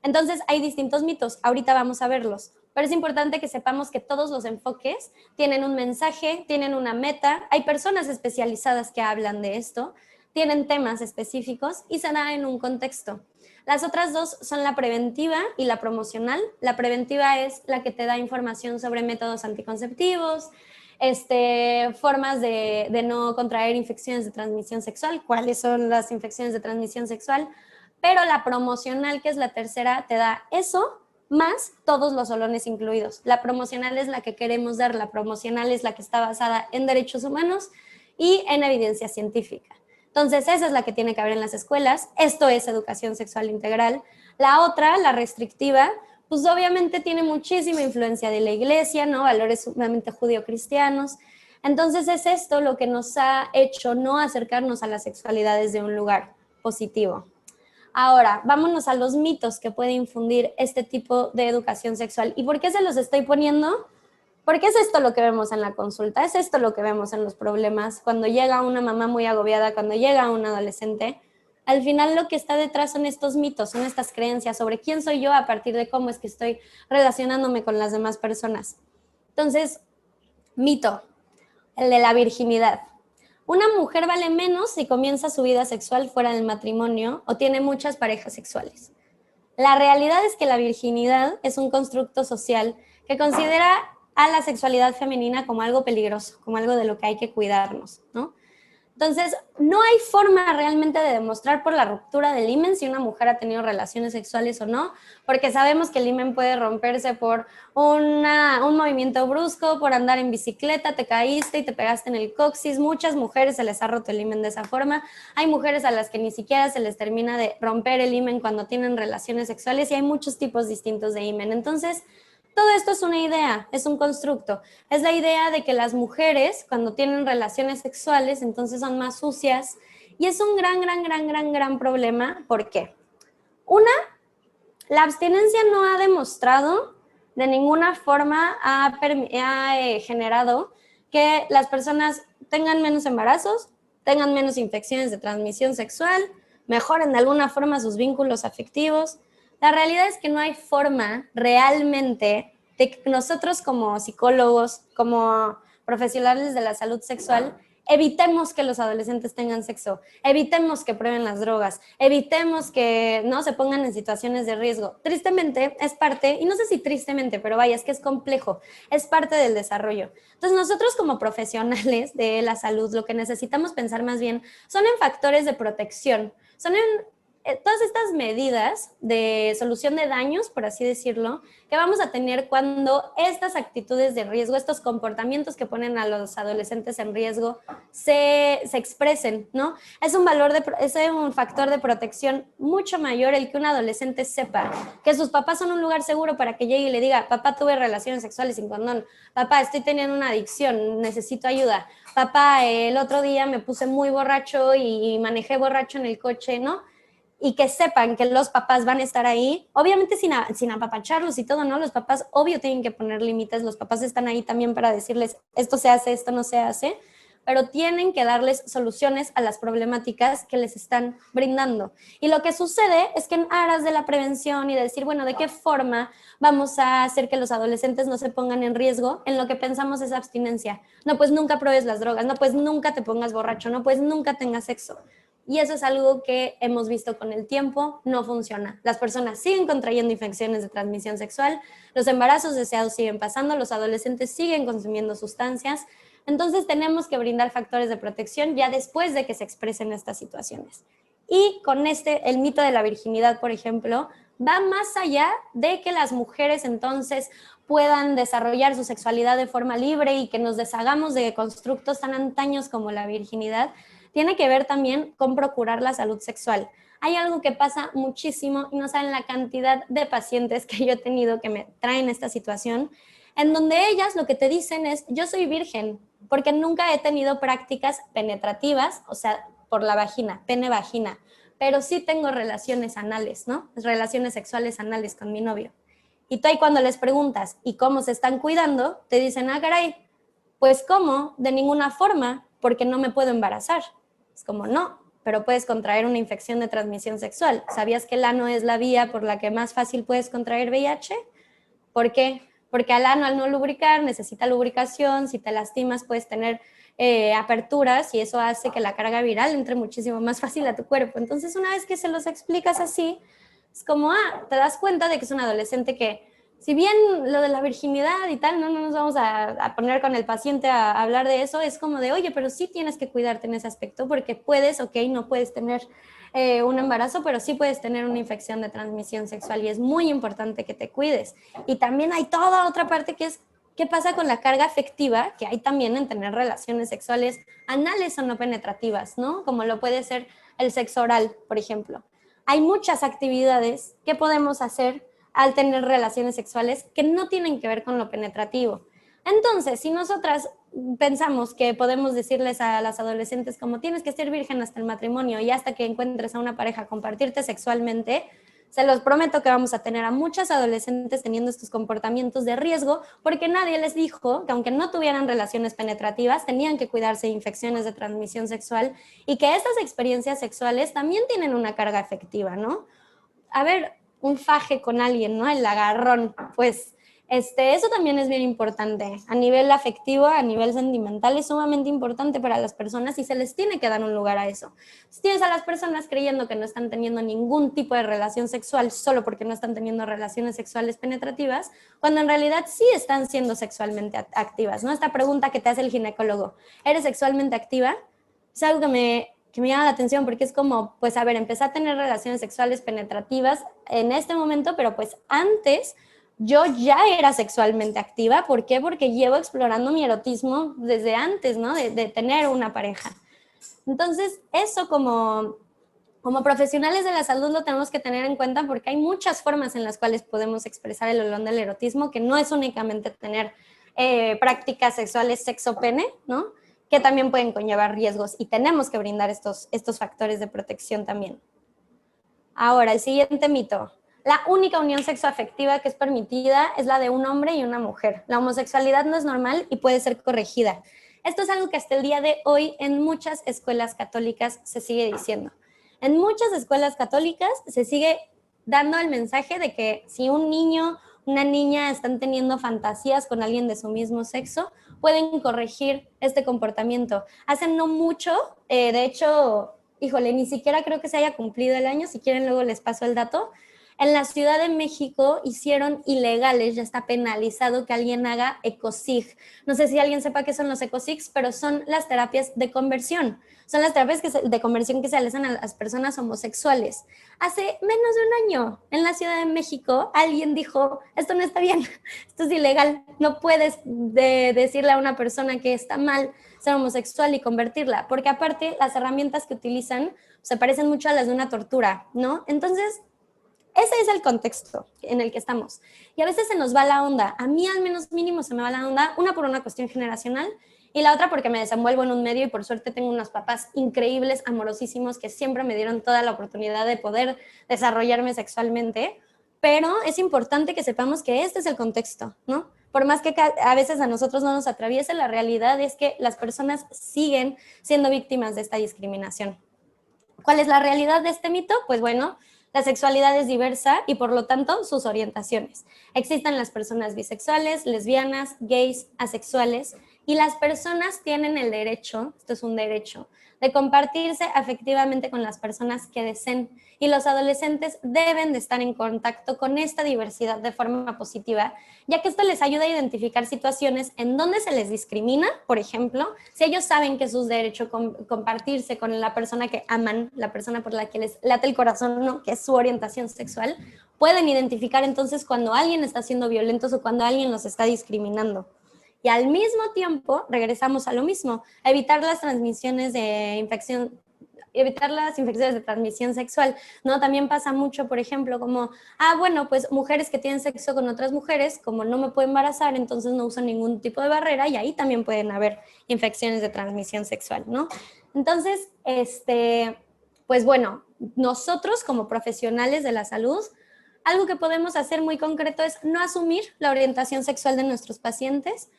Entonces hay distintos mitos, ahorita vamos a verlos, pero es importante que sepamos que todos los enfoques tienen un mensaje, tienen una meta, hay personas especializadas que hablan de esto, tienen temas específicos y se da en un contexto. Las otras 2 son la preventiva y la promocional. La preventiva es la que te da información sobre métodos anticonceptivos, formas de no contraer infecciones de transmisión sexual, cuáles son las infecciones de transmisión sexual, pero la promocional, que es la tercera, te da eso más todos los solones incluidos. La promocional es la que queremos dar, la promocional es la que está basada en derechos humanos y en evidencia científica. Entonces, esa es la que tiene que haber en las escuelas. Esto es educación sexual integral. La otra, la restrictiva, pues obviamente tiene muchísima influencia de la iglesia, ¿no? Valores sumamente judío-cristianos. Entonces, es esto lo que nos ha hecho no acercarnos a la sexualidad desde un lugar positivo. Ahora, vámonos a los mitos que puede infundir este tipo de educación sexual. ¿Y por qué se los estoy poniendo? Porque es esto lo que vemos en la consulta, es esto lo que vemos en los problemas, cuando llega una mamá muy agobiada, cuando llega un adolescente. Al final lo que está detrás son estos mitos, son estas creencias sobre quién soy yo a partir de cómo es que estoy relacionándome con las demás personas. Entonces, mito, el de la virginidad. Una mujer vale menos si comienza su vida sexual fuera del matrimonio o tiene muchas parejas sexuales. La realidad es que la virginidad es un constructo social que considera a la sexualidad femenina como algo peligroso, como algo de lo que hay que cuidarnos, ¿no? Entonces, no hay forma realmente de demostrar por la ruptura del himen si una mujer ha tenido relaciones sexuales o no, porque sabemos que el himen puede romperse por un movimiento brusco, por andar en bicicleta, te caíste y te pegaste en el coxis. Muchas mujeres se les ha roto el himen de esa forma. Hay mujeres a las que ni siquiera se les termina de romper el himen cuando tienen relaciones sexuales y hay muchos tipos distintos de himen. Entonces, todo esto es una idea, es un constructo. Es la idea de que las mujeres, cuando tienen relaciones sexuales, entonces son más sucias. Y es un gran problema. ¿Por qué? Una, la abstinencia no ha demostrado de ninguna forma, ha generado que las personas tengan menos embarazos, tengan menos infecciones de transmisión sexual, mejoren de alguna forma sus vínculos afectivos. La realidad es que no hay forma realmente de que nosotros como psicólogos, como profesionales de la salud sexual, evitemos que los adolescentes tengan sexo, evitemos que prueben las drogas, evitemos que no se pongan en situaciones de riesgo. Tristemente es parte, y no sé si tristemente, pero vaya, es que es complejo, es parte del desarrollo. Entonces nosotros como profesionales de la salud lo que necesitamos pensar más bien son en factores de protección, son en todas estas medidas de solución de daños, por así decirlo, que vamos a tener cuando estas actitudes de riesgo, estos comportamientos que ponen a los adolescentes en riesgo, se expresen, ¿no? Es un factor de protección mucho mayor el que un adolescente sepa que sus papás son un lugar seguro para que llegue y le diga, papá, tuve relaciones sexuales sin condón, papá, estoy teniendo una adicción, necesito ayuda, papá, el otro día me puse muy borracho y manejé borracho en el coche, ¿no? Y que sepan que los papás van a estar ahí, obviamente sin apapacharlos y todo, ¿no? Los papás, obvio, tienen que poner límites, los papás están ahí también para decirles, esto se hace, esto no se hace, pero tienen que darles soluciones a las problemáticas que les están brindando. Y lo que sucede es que en aras de la prevención y de decir, bueno, ¿de qué forma vamos a hacer que los adolescentes no se pongan en riesgo? En lo que pensamos es abstinencia. No, pues nunca pruebes las drogas, no, pues nunca te pongas borracho, no, pues nunca tengas sexo. Y eso es algo que hemos visto con el tiempo, no funciona. Las personas siguen contrayendo infecciones de transmisión sexual, los embarazos deseados siguen pasando, los adolescentes siguen consumiendo sustancias. Entonces tenemos que brindar factores de protección ya después de que se expresen estas situaciones. Y con el mito de la virginidad, por ejemplo, va más allá de que las mujeres entonces puedan desarrollar su sexualidad de forma libre y que nos deshagamos de constructos tan antaños como la virginidad. Tiene que ver también con procurar la salud sexual. Hay algo que pasa muchísimo y no saben la cantidad de pacientes que yo he tenido que me traen esta situación, en donde ellas lo que te dicen es, yo soy virgen porque nunca he tenido prácticas penetrativas, o sea, por la vagina, pene-vagina, pero sí tengo relaciones anales, ¿no? Relaciones sexuales anales con mi novio. Y tú ahí cuando les preguntas, ¿y cómo se están cuidando? Te dicen, ah, caray, pues ¿cómo? De ninguna forma, porque no me puedo embarazar. Es como, no, pero puedes contraer una infección de transmisión sexual. ¿Sabías que el ano es la vía por la que más fácil puedes contraer VIH? ¿Por qué? Porque al ano, al no lubricar, necesita lubricación. Si te lastimas, puedes tener aperturas y eso hace que la carga viral entre muchísimo más fácil a tu cuerpo. Entonces, una vez que se los explicas así, es como, te das cuenta de que es un adolescente que, si bien lo de la virginidad y tal, no nos vamos a poner con el paciente a hablar de eso, es como de, oye, pero sí tienes que cuidarte en ese aspecto porque puedes, ok, no puedes tener un embarazo, pero sí puedes tener una infección de transmisión sexual y es muy importante que te cuides. Y también hay toda otra parte que es, ¿qué pasa con la carga afectiva que hay también en tener relaciones sexuales anales o no penetrativas, ¿no? Como lo puede ser el sexo oral, por ejemplo. Hay muchas actividades que podemos hacer al tener relaciones sexuales que no tienen que ver con lo penetrativo. Entonces, si nosotras pensamos que podemos decirles a las adolescentes como tienes que ser virgen hasta el matrimonio y hasta que encuentres a una pareja, compartirte sexualmente, Se los prometo que vamos a tener a muchas adolescentes teniendo estos comportamientos de riesgo porque nadie les dijo que aunque no tuvieran relaciones penetrativas, tenían que cuidarse de infecciones de transmisión sexual y que estas experiencias sexuales también tienen una carga afectiva, ¿no? A ver, un faje con alguien, ¿no? El agarrón, pues eso también es bien importante. A nivel afectivo, a nivel sentimental, es sumamente importante para las personas y se les tiene que dar un lugar a eso. Si tienes a las personas creyendo que no están teniendo ningún tipo de relación sexual solo porque no están teniendo relaciones sexuales penetrativas, cuando en realidad sí están siendo sexualmente activas, ¿no? Esta pregunta que te hace el ginecólogo, ¿eres sexualmente activa? Es algo que me llama la atención porque es como, pues a ver, empecé a tener relaciones sexuales penetrativas en este momento, pero pues antes yo ya era sexualmente activa. ¿Por qué? Porque llevo explorando mi erotismo desde antes, ¿no? De tener una pareja. Entonces, eso como profesionales de la salud lo tenemos que tener en cuenta porque hay muchas formas en las cuales podemos expresar el olor del erotismo, que no es únicamente tener prácticas sexuales sexo-pene, ¿no? Que también pueden conllevar riesgos y tenemos que brindar estos factores de protección también. Ahora, el siguiente mito. La única unión sexoafectiva que es permitida es la de un hombre y una mujer. La homosexualidad no es normal y puede ser corregida. Esto es algo que hasta el día de hoy en muchas escuelas católicas se sigue diciendo. En muchas escuelas católicas se sigue dando el mensaje de que si un niño, una niña están teniendo fantasías con alguien de su mismo sexo, pueden corregir este comportamiento. Hace no mucho, de hecho, híjole, ni siquiera creo que se haya cumplido el año, si quieren luego les paso el dato. En la Ciudad de México hicieron ilegales, ya está penalizado que alguien haga ECOSIG. No sé si alguien sepa qué son los ECOSIGs, pero son las terapias de conversión. Son las terapias de conversión que se hacen a las personas homosexuales. Hace menos de un año, en la Ciudad de México, alguien dijo, esto no está bien, esto es ilegal, no puedes decirle a una persona que está mal ser homosexual y convertirla, porque aparte las herramientas que utilizan se parecen mucho a las de una tortura, ¿no? Entonces, ese es el contexto en el que estamos. Y a veces se nos va la onda. A mí al menos mínimo se me va la onda, una por una cuestión generacional y la otra porque me desenvuelvo en un medio y por suerte tengo unos papás increíbles, amorosísimos, que siempre me dieron toda la oportunidad de poder desarrollarme sexualmente. Pero es importante que sepamos que este es el contexto, ¿no? Por más que a veces a nosotros no nos atraviese, la realidad es que las personas siguen siendo víctimas de esta discriminación. ¿Cuál es la realidad de este mito? Pues bueno, la sexualidad es diversa y por lo tanto sus orientaciones. Existen las personas bisexuales, lesbianas, gays, asexuales y las personas tienen el derecho, esto es un derecho, de compartirse afectivamente con las personas que deseen y los adolescentes deben de estar en contacto con esta diversidad de forma positiva, ya que esto les ayuda a identificar situaciones en donde se les discrimina, por ejemplo, si ellos saben que es su derecho compartirse con la persona que aman, la persona por la que les late el corazón, ¿no? Que es su orientación sexual, pueden identificar entonces cuando alguien está siendo violento o cuando alguien los está discriminando. Y al mismo tiempo, regresamos a lo mismo, a evitar las transmisiones de infección, evitar las infecciones de transmisión sexual, ¿no? También pasa mucho, por ejemplo, como, bueno, pues mujeres que tienen sexo con otras mujeres, como no me puedo embarazar, entonces no uso ningún tipo de barrera y ahí también pueden haber infecciones de transmisión sexual, ¿no? Entonces, pues bueno, nosotros como profesionales de la salud, algo que podemos hacer muy concreto es no asumir la orientación sexual de nuestros pacientes,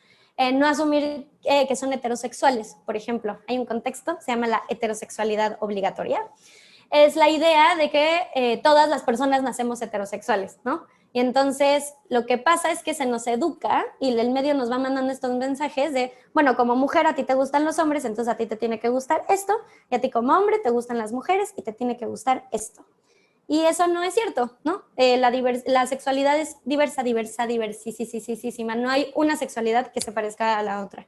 no asumir que son heterosexuales, por ejemplo. Hay un contexto, se llama la heterosexualidad obligatoria. Es la idea de que todas las personas nacemos heterosexuales, ¿no? Y entonces lo que pasa es que se nos educa y el medio nos va mandando estos mensajes de, bueno, como mujer a ti te gustan los hombres, entonces a ti te tiene que gustar esto, y a ti como hombre te gustan las mujeres y te tiene que gustar esto. Y eso no es cierto, ¿no? La sexualidad es diversísima. No hay una sexualidad que se parezca a la otra.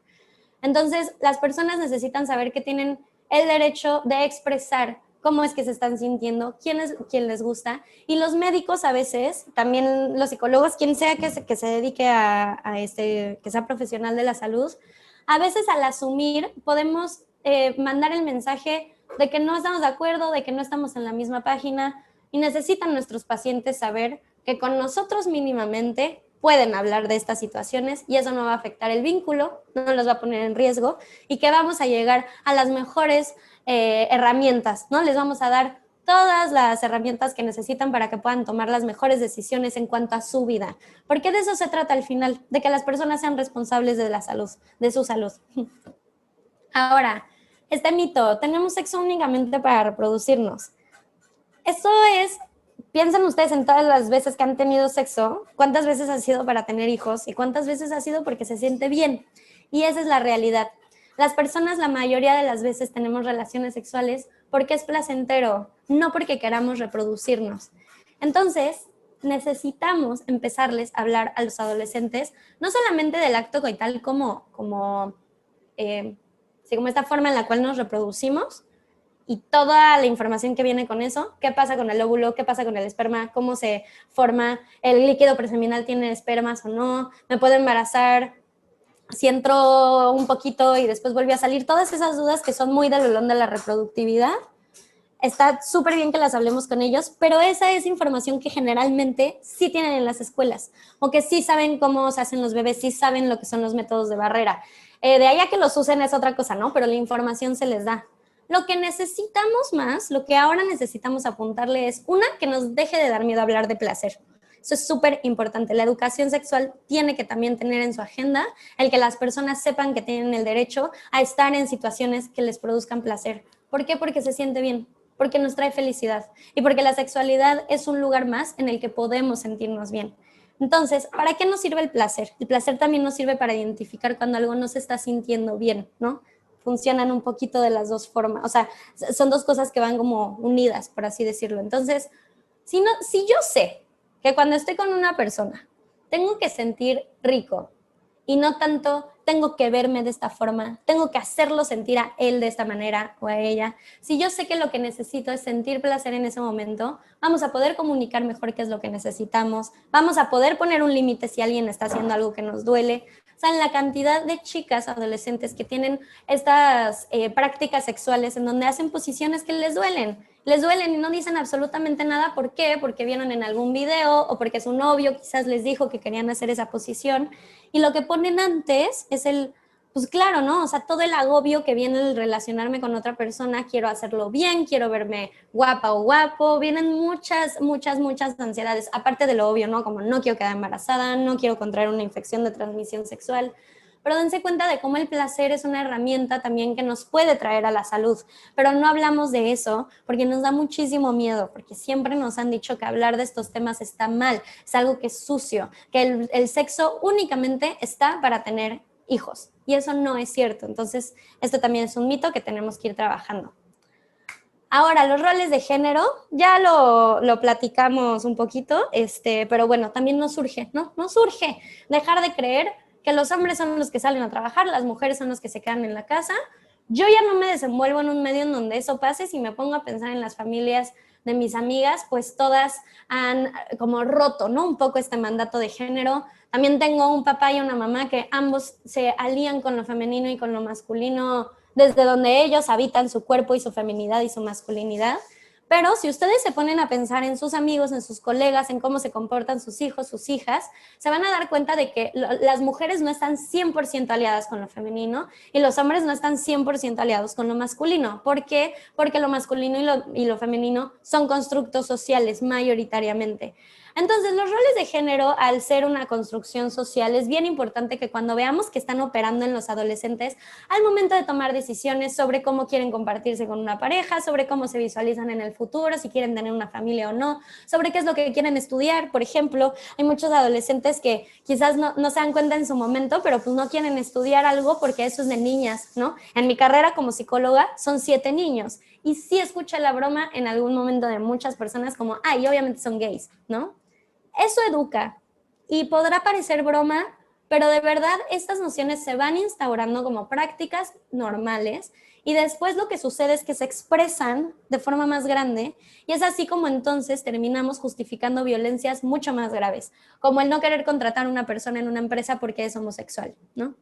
Entonces, las personas necesitan saber que tienen el derecho de expresar cómo es que se están sintiendo, quién les gusta. Y los médicos a veces, también los psicólogos, quien sea que se dedique que sea profesional de la salud, a veces al asumir podemos mandar el mensaje de que no estamos de acuerdo, de que no estamos en la misma página, y necesitan nuestros pacientes saber que con nosotros mínimamente pueden hablar de estas situaciones y eso no va a afectar el vínculo, no los va a poner en riesgo y que vamos a llegar a las mejores herramientas, ¿no? Les vamos a dar todas las herramientas que necesitan para que puedan tomar las mejores decisiones en cuanto a su vida. Porque de eso se trata al final, de que las personas sean responsables de la salud, de su salud. Ahora, este mito, tenemos sexo únicamente para reproducirnos. Eso es, piensen ustedes en todas las veces que han tenido sexo, cuántas veces ha sido para tener hijos y cuántas veces ha sido porque se siente bien. Y esa es la realidad. Las personas la mayoría de las veces tenemos relaciones sexuales porque es placentero, no porque queramos reproducirnos. Entonces, necesitamos empezarles a hablar a los adolescentes, no solamente del acto coital como esta forma en la cual nos reproducimos, y toda la información que viene con eso, qué pasa con el óvulo, qué pasa con el esperma, cómo se forma, el líquido preseminal tiene espermas o no, me puedo embarazar, si entro un poquito y después vuelve a salir, todas esas dudas que son muy del olón de la reproductividad, está súper bien que las hablemos con ellos, pero esa es información que generalmente sí tienen en las escuelas, o que sí saben cómo se hacen los bebés, sí saben lo que son los métodos de barrera. De ahí a que los usen es otra cosa, ¿no? Pero la información se les da. Lo que necesitamos más, lo que ahora necesitamos apuntarle es, una, que nos deje de dar miedo a hablar de placer. Eso es súper importante. La educación sexual tiene que también tener en su agenda el que las personas sepan que tienen el derecho a estar en situaciones que les produzcan placer. ¿Por qué? Porque se siente bien, porque nos trae felicidad y porque la sexualidad es un lugar más en el que podemos sentirnos bien. Entonces, ¿para qué nos sirve el placer? El placer también nos sirve para identificar cuando algo no se está sintiendo bien, ¿no? Funcionan un poquito de las dos formas, o sea, son dos cosas que van como unidas, por así decirlo. Entonces, si yo sé que cuando estoy con una persona tengo que sentir rico y no tanto tengo que verme de esta forma, tengo que hacerlo sentir a él de esta manera o a ella. Si yo sé que lo que necesito es sentir placer en ese momento, vamos a poder comunicar mejor qué es lo que necesitamos, vamos a poder poner un límite si alguien está haciendo algo que nos duele. O sea, en la cantidad de chicas adolescentes que tienen estas prácticas sexuales en donde hacen posiciones que les duelen y no dicen absolutamente nada. ¿Por qué? Porque vieron en algún video o porque su novio quizás les dijo que querían hacer esa posición. Y lo que ponen antes es pues claro, ¿no? O sea, todo el agobio que viene el relacionarme con otra persona, quiero hacerlo bien, quiero verme guapa o guapo, vienen muchas ansiedades, aparte de lo obvio, ¿no? Como no quiero quedar embarazada, no quiero contraer una infección de transmisión sexual. Pero dense cuenta de cómo el placer es una herramienta también que nos puede traer a la salud, pero no hablamos de eso porque nos da muchísimo miedo, porque siempre nos han dicho que hablar de estos temas está mal, es algo que es sucio, que el sexo únicamente está para tener hijos, y eso no es cierto. Entonces, esto también es un mito que tenemos que ir trabajando. Ahora, los roles de género, ya lo platicamos un poquito, pero bueno, también nos surge, ¿no? Nos surge dejar de creer que los hombres son los que salen a trabajar, las mujeres son los que se quedan en la casa. Yo ya no me desenvuelvo en un medio en donde eso pase. Si me pongo a pensar en las familias de mis amigas, pues todas han como roto, ¿no? Un poco este mandato de género. También tengo un papá y una mamá que ambos se alían con lo femenino y con lo masculino desde donde ellos habitan su cuerpo y su feminidad y su masculinidad. Pero si ustedes se ponen a pensar en sus amigos, en sus colegas, en cómo se comportan sus hijos, sus hijas, se van a dar cuenta de que las mujeres no están 100% aliadas con lo femenino y los hombres no están 100% aliados con lo masculino. ¿Por qué? Porque lo masculino y lo femenino son constructos sociales mayoritariamente. Entonces, los roles de género, al ser una construcción social, es bien importante que cuando veamos que están operando en los adolescentes, al momento de tomar decisiones sobre cómo quieren compartirse con una pareja, sobre cómo se visualizan en el futuro, si quieren tener una familia o no, sobre qué es lo que quieren estudiar. Por ejemplo, hay muchos adolescentes que quizás no se dan cuenta en su momento, pero pues no quieren estudiar algo porque eso es de niñas, ¿no? En mi carrera como psicóloga son 7 niños. Y sí escuché la broma en algún momento de muchas personas como, ay, obviamente son gays, ¿no? Eso educa y podrá parecer broma, pero de verdad estas nociones se van instaurando como prácticas normales y después lo que sucede es que se expresan de forma más grande y es así como entonces terminamos justificando violencias mucho más graves, como el no querer contratar a una persona en una empresa porque es homosexual, ¿no?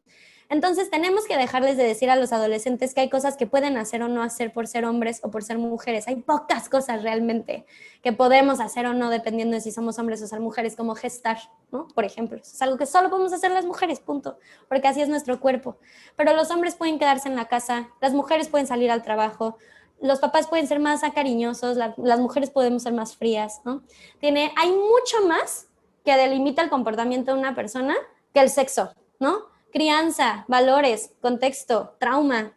Entonces tenemos que dejarles de decir a los adolescentes que hay cosas que pueden hacer o no hacer por ser hombres o por ser mujeres. Hay pocas cosas realmente que podemos hacer o no dependiendo de si somos hombres o ser mujeres, como gestar, ¿no? Por ejemplo, eso es algo que solo podemos hacer las mujeres, punto, porque así es nuestro cuerpo. Pero los hombres pueden quedarse en la casa, las mujeres pueden salir al trabajo, los papás pueden ser más cariñosos, las mujeres podemos ser más frías, ¿no? Hay mucho más que delimita el comportamiento de una persona que el sexo, ¿no? Crianza, valores, contexto, trauma.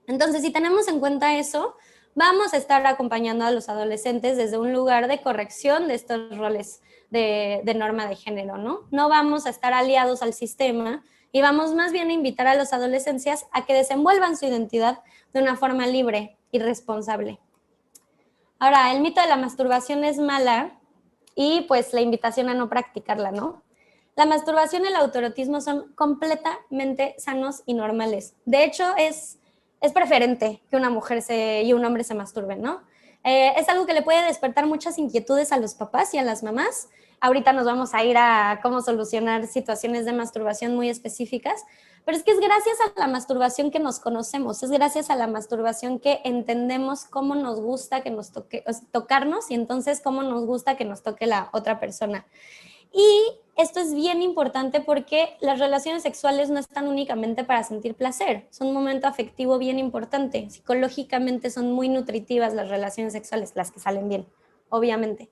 Entonces, si tenemos en cuenta eso, vamos a estar acompañando a los adolescentes desde un lugar de corrección de estos roles de norma de género, ¿no? No vamos a estar aliados al sistema y vamos más bien a invitar a los adolescentes a que desenvuelvan su identidad de una forma libre y responsable. Ahora, el mito de la masturbación es mala y pues la invitación a no practicarla, ¿no? La masturbación y el autoerotismo son completamente sanos y normales. De hecho, es preferente que una mujer y un hombre se masturben, ¿no? Es algo que le puede despertar muchas inquietudes a los papás y a las mamás. Ahorita nos vamos a ir a cómo solucionar situaciones de masturbación muy específicas, pero es que es gracias a la masturbación que nos conocemos, es gracias a la masturbación que entendemos cómo nos gusta que nos toque, tocarnos y entonces cómo nos gusta que nos toque la otra persona. Y esto es bien importante porque las relaciones sexuales no están únicamente para sentir placer, son un momento afectivo bien importante. Psicológicamente son muy nutritivas las relaciones sexuales, las que salen bien, obviamente.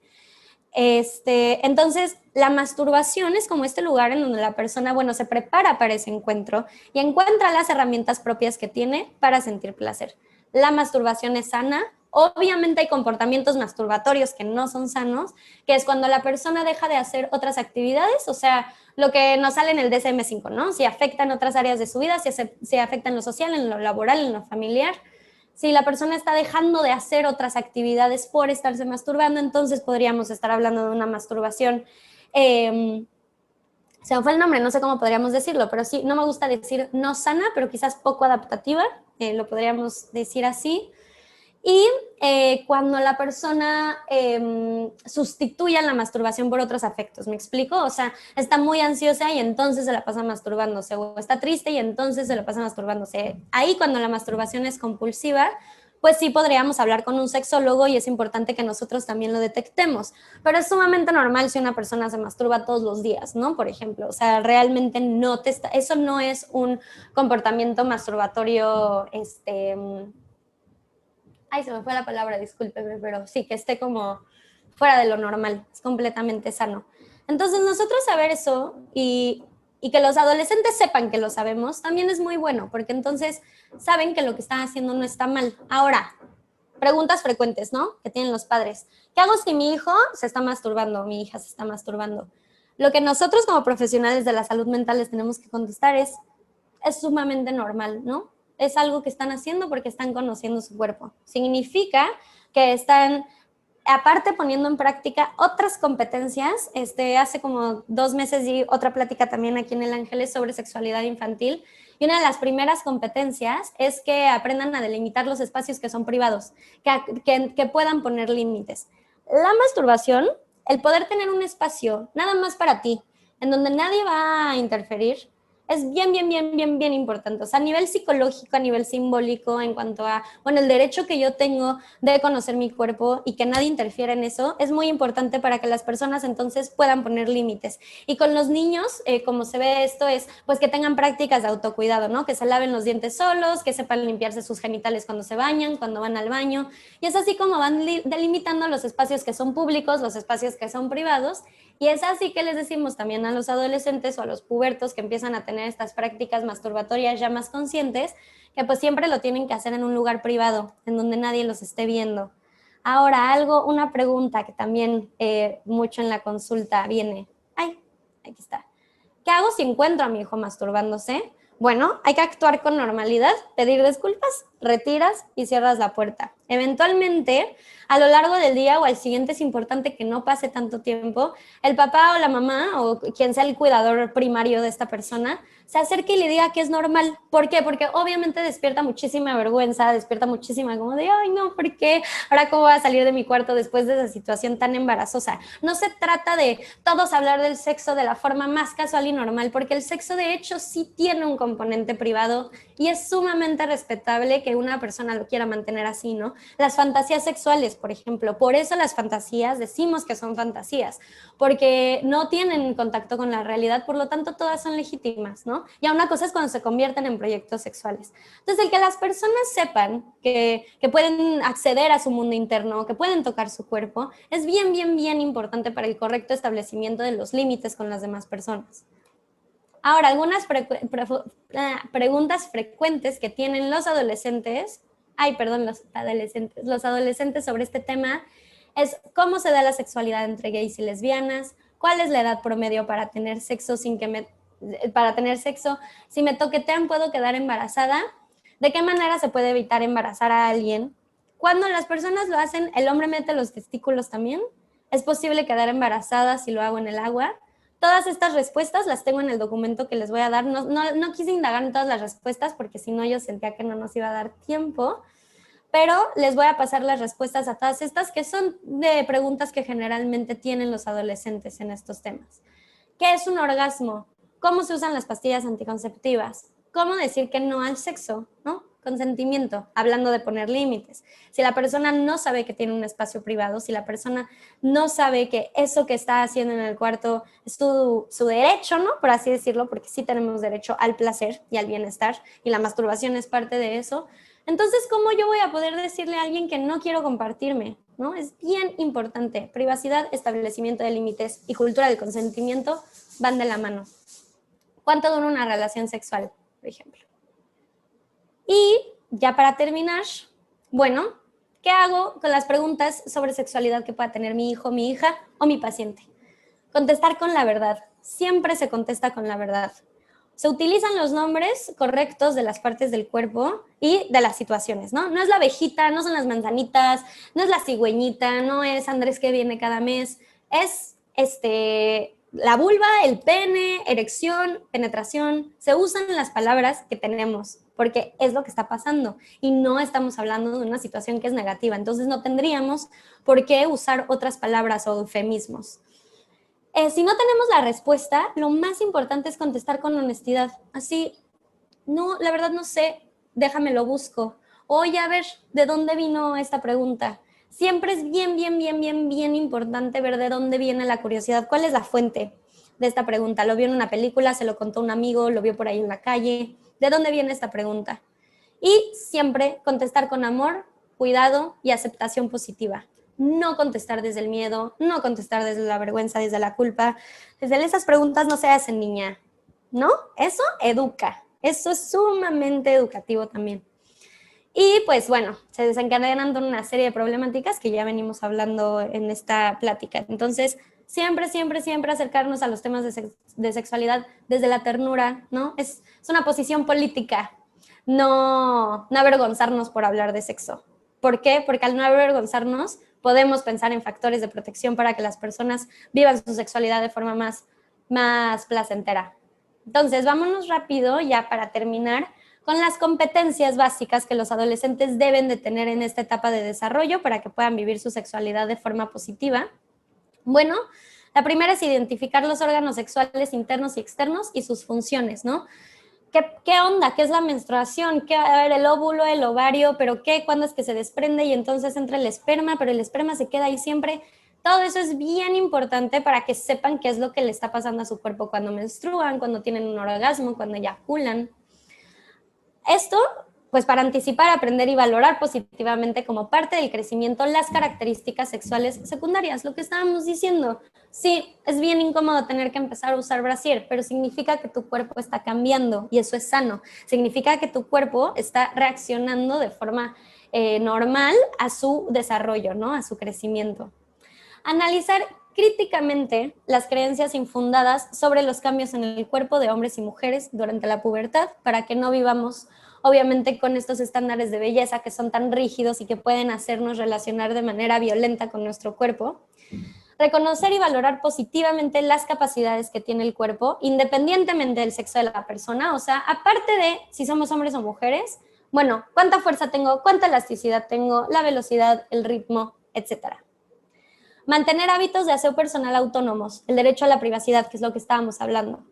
Entonces, la masturbación es como este lugar en donde la persona, bueno, se prepara para ese encuentro y encuentra las herramientas propias que tiene para sentir placer. La masturbación es sana. Obviamente hay comportamientos masturbatorios que no son sanos, que es cuando la persona deja de hacer otras actividades, o sea, lo que nos sale en el DSM-5, ¿no? Si afectan otras áreas de su vida, si afecta en lo social, en lo laboral, en lo familiar. Si la persona está dejando de hacer otras actividades por estarse masturbando, entonces podríamos estar hablando de una masturbación. Se me fue el nombre, no sé cómo podríamos decirlo, pero sí, no me gusta decir no sana, pero quizás poco adaptativa, lo podríamos decir así. Y cuando la persona sustituye la masturbación por otros afectos, ¿me explico? O sea, está muy ansiosa y entonces se la pasa masturbándose, o está triste y entonces se la pasa masturbándose. Ahí cuando la masturbación es compulsiva, pues sí podríamos hablar con un sexólogo y es importante que nosotros también lo detectemos. Pero es sumamente normal si una persona se masturba todos los días, ¿no? Por ejemplo, o sea, realmente eso no es un comportamiento masturbatorio, ay, se me fue la palabra, discúlpeme, pero sí, que esté como fuera de lo normal, es completamente sano. Entonces, nosotros saber eso y que los adolescentes sepan que lo sabemos, también es muy bueno, porque entonces saben que lo que están haciendo no está mal. Ahora, preguntas frecuentes, ¿no? Que tienen los padres. ¿Qué hago si mi hijo se está masturbando, mi hija se está masturbando? Lo que nosotros como profesionales de la salud mental les tenemos que contestar es sumamente normal, ¿no? Es algo que están haciendo porque están conociendo su cuerpo. Significa que están, aparte, poniendo en práctica otras competencias. Hace como 2 meses di otra plática también aquí en El Ángeles sobre sexualidad infantil. Y una de las primeras competencias es que aprendan a delimitar los espacios que son privados, que puedan poner límites. La masturbación, el poder tener un espacio nada más para ti, en donde nadie va a interferir, es bien importante. O sea, a nivel psicológico, a nivel simbólico, en cuanto a, bueno, el derecho que yo tengo de conocer mi cuerpo y que nadie interfiera en eso, es muy importante para que las personas entonces puedan poner límites. Y con los niños, como se ve esto, es pues que tengan prácticas de autocuidado, ¿no? Que se laven los dientes solos, que sepan limpiarse sus genitales cuando se bañan, cuando van al baño. Y es así como van delimitando los espacios que son públicos, los espacios que son privados. Y es así que les decimos también a los adolescentes o a los pubertos que empiezan a tener estas prácticas masturbatorias ya más conscientes, que pues siempre lo tienen que hacer en un lugar privado, en donde nadie los esté viendo. Ahora, una pregunta que también mucho en la consulta viene. Ay, aquí está. ¿Qué hago si encuentro a mi hijo masturbándose? Bueno, hay que actuar con normalidad, pedir disculpas, retiras y cierras la puerta. Eventualmente, a lo largo del día o al siguiente es importante que no pase tanto tiempo, el papá o la mamá o quien sea el cuidador primario de esta persona se acerque y le diga que es normal. ¿Por qué? Porque obviamente despierta muchísima vergüenza, despierta muchísima como de, ay no, ¿por qué? Ahora cómo voy a salir de mi cuarto después de esa situación tan embarazosa. No se trata de todos hablar del sexo de la forma más casual y normal, porque el sexo de hecho sí tiene un componente privado y es sumamente respetable que una persona lo quiera mantener así, ¿no? Las fantasías sexuales, por ejemplo, por eso las fantasías decimos que son fantasías, porque no tienen contacto con la realidad, por lo tanto todas son legítimas, ¿no? Y a una cosa es cuando se convierten en proyectos sexuales. Entonces, el que las personas sepan que pueden acceder a su mundo interno, que pueden tocar su cuerpo, es bien, bien, bien importante para el correcto establecimiento de los límites con las demás personas. Ahora, algunas preguntas frecuentes que tienen los adolescentes sobre este tema es cómo se da la sexualidad entre gays y lesbianas, cuál es la edad promedio para tener sexo si me toquetean puedo quedar embarazada, de qué manera se puede evitar embarazar a alguien, cuando las personas lo hacen, el hombre mete los testículos también, es posible quedar embarazada si lo hago en el agua. Todas estas respuestas las tengo en el documento que les voy a dar. No quise indagar en todas las respuestas porque si no yo sentía que no nos iba a dar tiempo, pero les voy a pasar las respuestas a todas estas que son de preguntas que generalmente tienen los adolescentes en estos temas. ¿Qué es un orgasmo? ¿Cómo se usan las pastillas anticonceptivas? ¿Cómo decir que no al sexo? ¿No? Consentimiento, hablando de poner límites. Si la persona no sabe que tiene un espacio privado, si la persona no sabe que eso que está haciendo en el cuarto es su derecho, ¿no? Por así decirlo, porque sí tenemos derecho al placer y al bienestar, y la masturbación es parte de eso. Entonces, ¿cómo yo voy a poder decirle a alguien que no quiero compartirme? ¿No? Es bien importante. Privacidad, establecimiento de límites y cultura del consentimiento van de la mano. ¿Cuánto dura una relación sexual, por ejemplo? Y ya para terminar, bueno, ¿qué hago con las preguntas sobre sexualidad que pueda tener mi hijo, mi hija o mi paciente? Contestar con la verdad. Siempre se contesta con la verdad. Se utilizan los nombres correctos de las partes del cuerpo y de las situaciones, ¿no? No es la abejita, no son las manzanitas, no es la cigüeñita, no es Andrés que viene cada mes, es la vulva, el pene, erección, penetración. Se usan las palabras que tenemos porque es lo que está pasando y no estamos hablando de una situación que es negativa, entonces no tendríamos por qué usar otras palabras o eufemismos. Si no tenemos la respuesta, lo más importante es contestar con honestidad. Así, no, la verdad no sé, déjame lo busco. Oye, a ver, ¿de dónde vino esta pregunta? Siempre es bien, bien, bien, bien, bien importante ver de dónde viene la curiosidad. ¿Cuál es la fuente de esta pregunta? ¿Lo vio en una película? ¿Se lo contó un amigo? ¿Lo vio por ahí en la calle? ¿De dónde viene esta pregunta? Y siempre contestar con amor, cuidado y aceptación positiva. No contestar desde el miedo, no contestar desde la vergüenza, desde la culpa. Desde esas preguntas no se hacen, niña, ¿no? Eso educa. Eso es sumamente educativo también. Y pues bueno, se desencadenan una serie de problemáticas que ya venimos hablando en esta plática. Entonces, siempre, siempre, siempre acercarnos a los temas de sexualidad desde la ternura, ¿no? Es una posición política, no avergonzarnos por hablar de sexo. ¿Por qué? Porque al no avergonzarnos podemos pensar en factores de protección para que las personas vivan su sexualidad de forma más placentera. Entonces, vámonos rápido ya para terminar con las competencias básicas que los adolescentes deben de tener en esta etapa de desarrollo para que puedan vivir su sexualidad de forma positiva. Bueno, la primera es identificar los órganos sexuales internos y externos y sus funciones, ¿no? ¿Qué onda? ¿Qué es la menstruación? A ver, el óvulo, el ovario, pero ¿qué? ¿Cuándo es que se desprende? Y entonces entra el esperma, pero el esperma se queda ahí siempre. Todo eso es bien importante para que sepan qué es lo que le está pasando a su cuerpo cuando menstruan, cuando tienen un orgasmo, cuando eyaculan. Esto, pues para anticipar, aprender y valorar positivamente como parte del crecimiento las características sexuales secundarias, lo que estábamos diciendo. Sí, es bien incómodo tener que empezar a usar brasier, pero significa que tu cuerpo está cambiando y eso es sano. Significa que tu cuerpo está reaccionando de forma normal a su desarrollo, ¿no? A su crecimiento. Analizar críticamente las creencias infundadas sobre los cambios en el cuerpo de hombres y mujeres durante la pubertad para que no vivamos obviamente con estos estándares de belleza que son tan rígidos y que pueden hacernos relacionar de manera violenta con nuestro cuerpo. Reconocer y valorar positivamente las capacidades que tiene el cuerpo independientemente del sexo de la persona, o sea, aparte de si somos hombres o mujeres, bueno, cuánta fuerza tengo, cuánta elasticidad tengo, la velocidad, el ritmo, etcétera. Mantener hábitos de aseo personal autónomos, el derecho a la privacidad, que es lo que estábamos hablando.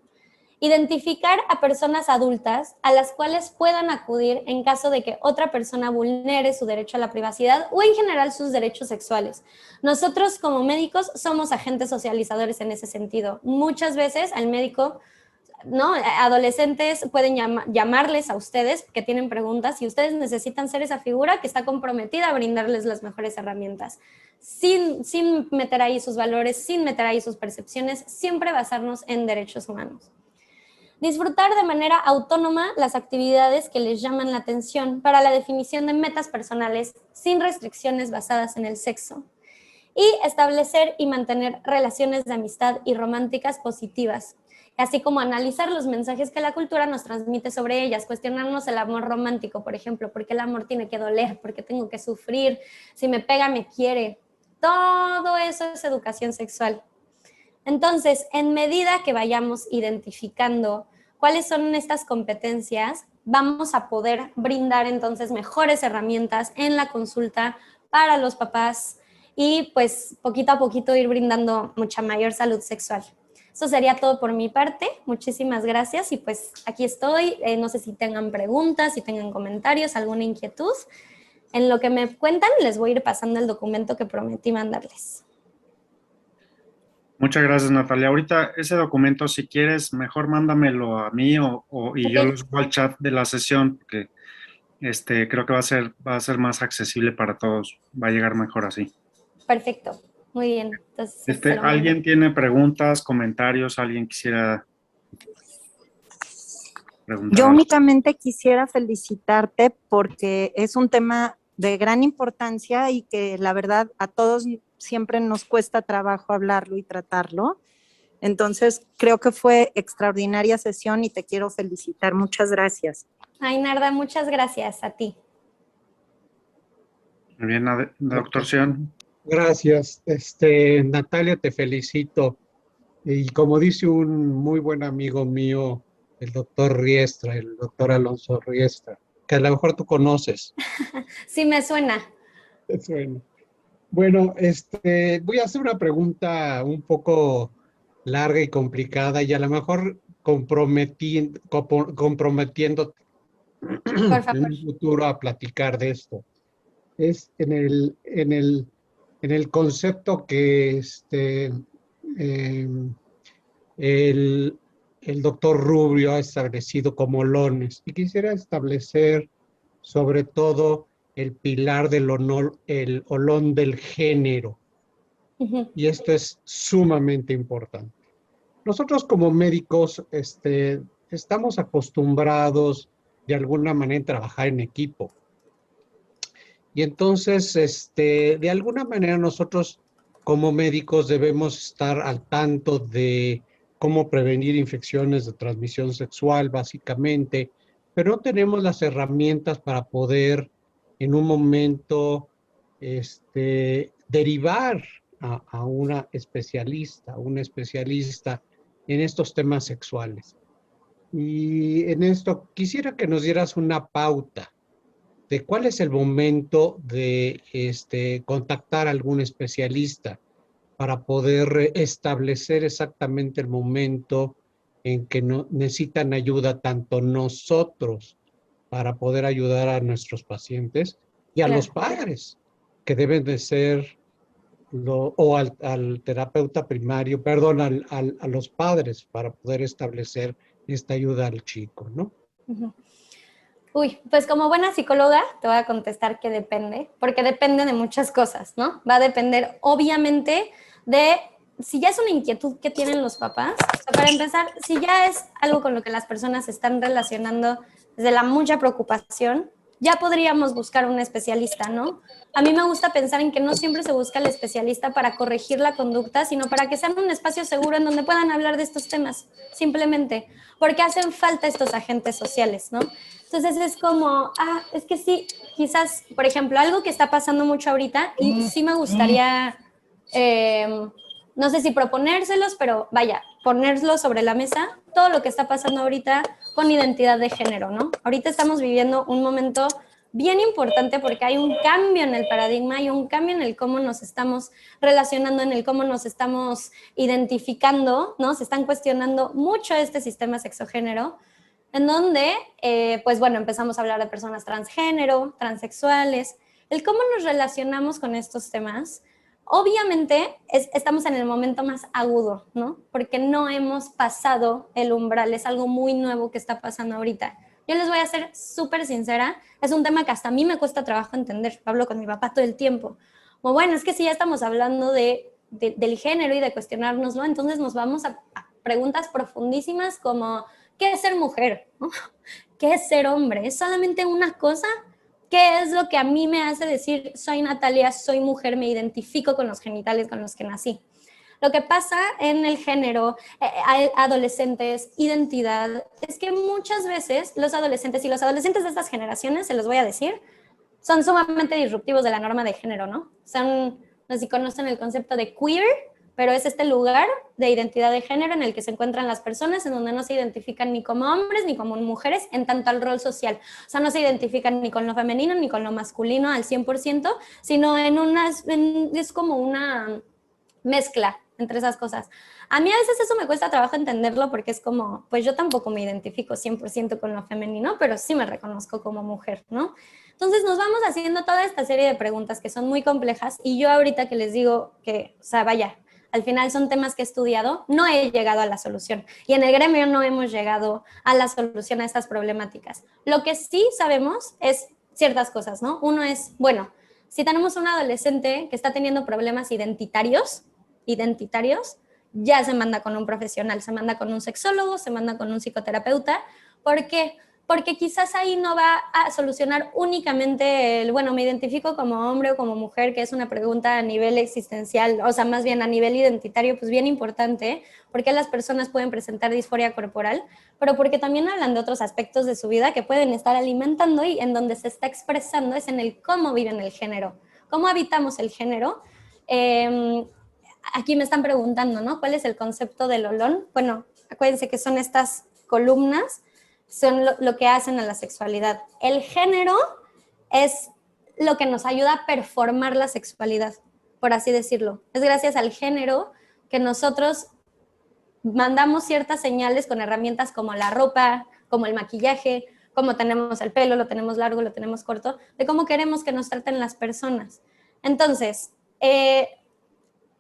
Identificar a personas adultas a las cuales puedan acudir en caso de que otra persona vulnere su derecho a la privacidad o en general sus derechos sexuales. Nosotros como médicos somos agentes socializadores en ese sentido. Muchas veces al médico, ¿no? Adolescentes pueden llamarles a ustedes que tienen preguntas y ustedes necesitan ser esa figura que está comprometida a brindarles las mejores herramientas. Sin meter ahí sus valores, sin meter ahí sus percepciones, siempre basarnos en derechos humanos. Disfrutar de manera autónoma las actividades que les llaman la atención para la definición de metas personales sin restricciones basadas en el sexo. Y establecer y mantener relaciones de amistad y románticas positivas, así como analizar los mensajes que la cultura nos transmite sobre ellas, cuestionarnos el amor romántico, por ejemplo, ¿por qué el amor tiene que doler? ¿Por qué tengo que sufrir? Si me pega, me quiere. Todo eso es educación sexual. Entonces, en medida que vayamos identificando cuáles son estas competencias, vamos a poder brindar entonces mejores herramientas en la consulta para los papás y pues poquito a poquito ir brindando mucha mayor salud sexual. Eso sería todo por mi parte. Muchísimas gracias y pues aquí estoy. No sé si tengan preguntas, si tengan comentarios, alguna inquietud. En lo que me cuentan, les voy a ir pasando el documento que prometí mandarles. Muchas gracias, Natalia. Ahorita ese documento, si quieres, mejor mándamelo a mí y Okay. yo lo subo al chat de la sesión, porque creo que va a ser más accesible para todos. Va a llegar mejor así. Perfecto. Muy bien. Entonces, se lo mando. ¿Alguien tiene preguntas, comentarios? ¿Alguien quisiera preguntar Yo algo? únicamente quisiera felicitarte porque es un tema de gran importancia y que la verdad a todos siempre nos cuesta trabajo hablarlo y tratarlo. Entonces, creo que fue extraordinaria sesión y te quiero felicitar. Muchas gracias. Ay, Narda, muchas gracias a ti. Muy bien, doctor Sion. Gracias. Natalia, te felicito. Y como dice un muy buen amigo mío, el doctor Riestra, el doctor Alonso Riestra, que a lo mejor tú conoces. Sí, me suena. Bueno, voy a hacer una pregunta un poco larga y complicada y a lo mejor comprometiendo Por favor. en un futuro a platicar de esto. Es en el concepto que el doctor Rubio ha establecido como lones. Y quisiera establecer sobre todo el pilar del honor, el olón del género. Y esto es sumamente importante. Nosotros como médicos estamos acostumbrados de alguna manera a trabajar en equipo. Y entonces, de alguna manera nosotros como médicos debemos estar al tanto de cómo prevenir infecciones de transmisión sexual, básicamente, pero no tenemos las herramientas para poder en un momento derivar a una especialista, un especialista en estos temas sexuales. Y en esto quisiera que nos dieras una pauta de cuál es el momento de contactar a algún especialista para poder establecer exactamente el momento en que necesitan ayuda tanto nosotros para poder ayudar a nuestros pacientes y a los padres, que deben de ser, al terapeuta primario, perdón, a los padres para poder establecer esta ayuda al chico, ¿no? Uy, pues como buena psicóloga te voy a contestar que depende, porque depende de muchas cosas, ¿no? Va a depender obviamente de si ya es una inquietud que tienen los papás. O sea, para empezar, si ya es algo con lo que las personas se están relacionando desde la mucha preocupación, ya podríamos buscar un especialista, ¿no? A mí me gusta pensar en que no siempre se busca el especialista para corregir la conducta, sino para que sean un espacio seguro en donde puedan hablar de estos temas, simplemente, porque hacen falta estos agentes sociales, ¿no? Entonces es como, es que sí, quizás, por ejemplo, algo que está pasando mucho ahorita y sí me gustaría, no sé si proponérselos, pero vaya, ponerlo sobre la mesa, todo lo que está pasando ahorita con identidad de género, ¿no? Ahorita estamos viviendo un momento bien importante porque hay un cambio en el paradigma, hay un cambio en el cómo nos estamos relacionando, en el cómo nos estamos identificando, ¿no? Se están cuestionando mucho este sistema sexogénero, en donde, pues bueno, empezamos a hablar de personas transgénero, transexuales, el cómo nos relacionamos con estos temas. Obviamente estamos en el momento más agudo, ¿no? Porque no hemos pasado el umbral, es algo muy nuevo que está pasando ahorita. Yo les voy a ser súper sincera, es un tema que hasta a mí me cuesta trabajo entender, hablo con mi papá todo el tiempo. Como, bueno, es que si ya estamos hablando del género y de cuestionárnoslo, entonces nos vamos a preguntas profundísimas como, ¿qué es ser mujer? ¿No? ¿Qué es ser hombre? ¿Es solamente una cosa? ¿Qué es lo que a mí me hace decir, soy Natalia, soy mujer, me identifico con los genitales con los que nací? Lo que pasa en el género, adolescentes, identidad, es que muchas veces los adolescentes, y los adolescentes de estas generaciones, se los voy a decir, son sumamente disruptivos de la norma de género, ¿no? Son, no sé si conocen el concepto de queer, pero es este lugar de identidad de género en el que se encuentran las personas, en donde no se identifican ni como hombres ni como mujeres en tanto al rol social. O sea, no se identifican ni con lo femenino ni con lo masculino al 100%, sino es como una mezcla entre esas cosas. A mí a veces eso me cuesta trabajo entenderlo porque es como, pues yo tampoco me identifico 100% con lo femenino, pero sí me reconozco como mujer, ¿no? Entonces nos vamos haciendo toda esta serie de preguntas que son muy complejas y yo ahorita que les digo que, o sea, vaya, al final son temas que he estudiado, no he llegado a la solución. Y en el gremio no hemos llegado a la solución a estas problemáticas. Lo que sí sabemos es ciertas cosas, ¿no? Uno es, bueno, si tenemos un adolescente que está teniendo problemas identitarios, ya se manda con un profesional, se manda con un sexólogo, se manda con un psicoterapeuta. ¿Por qué? Porque quizás ahí no va a solucionar únicamente el, bueno, me identifico como hombre o como mujer, que es una pregunta a nivel existencial, o sea, más bien a nivel identitario, pues bien importante, porque las personas pueden presentar disforia corporal, pero porque también hablan de otros aspectos de su vida que pueden estar alimentando y en donde se está expresando es en el cómo viven el género, cómo habitamos el género. Aquí me están preguntando, ¿no? ¿Cuál es el concepto del olón? Bueno, acuérdense que son estas columnas, son lo que hacen a la sexualidad. El género es lo que nos ayuda a performar la sexualidad, por así decirlo. Es gracias al género que nosotros mandamos ciertas señales con herramientas como la ropa, como el maquillaje, como tenemos el pelo, lo tenemos largo, lo tenemos corto, de cómo queremos que nos traten las personas. Entonces,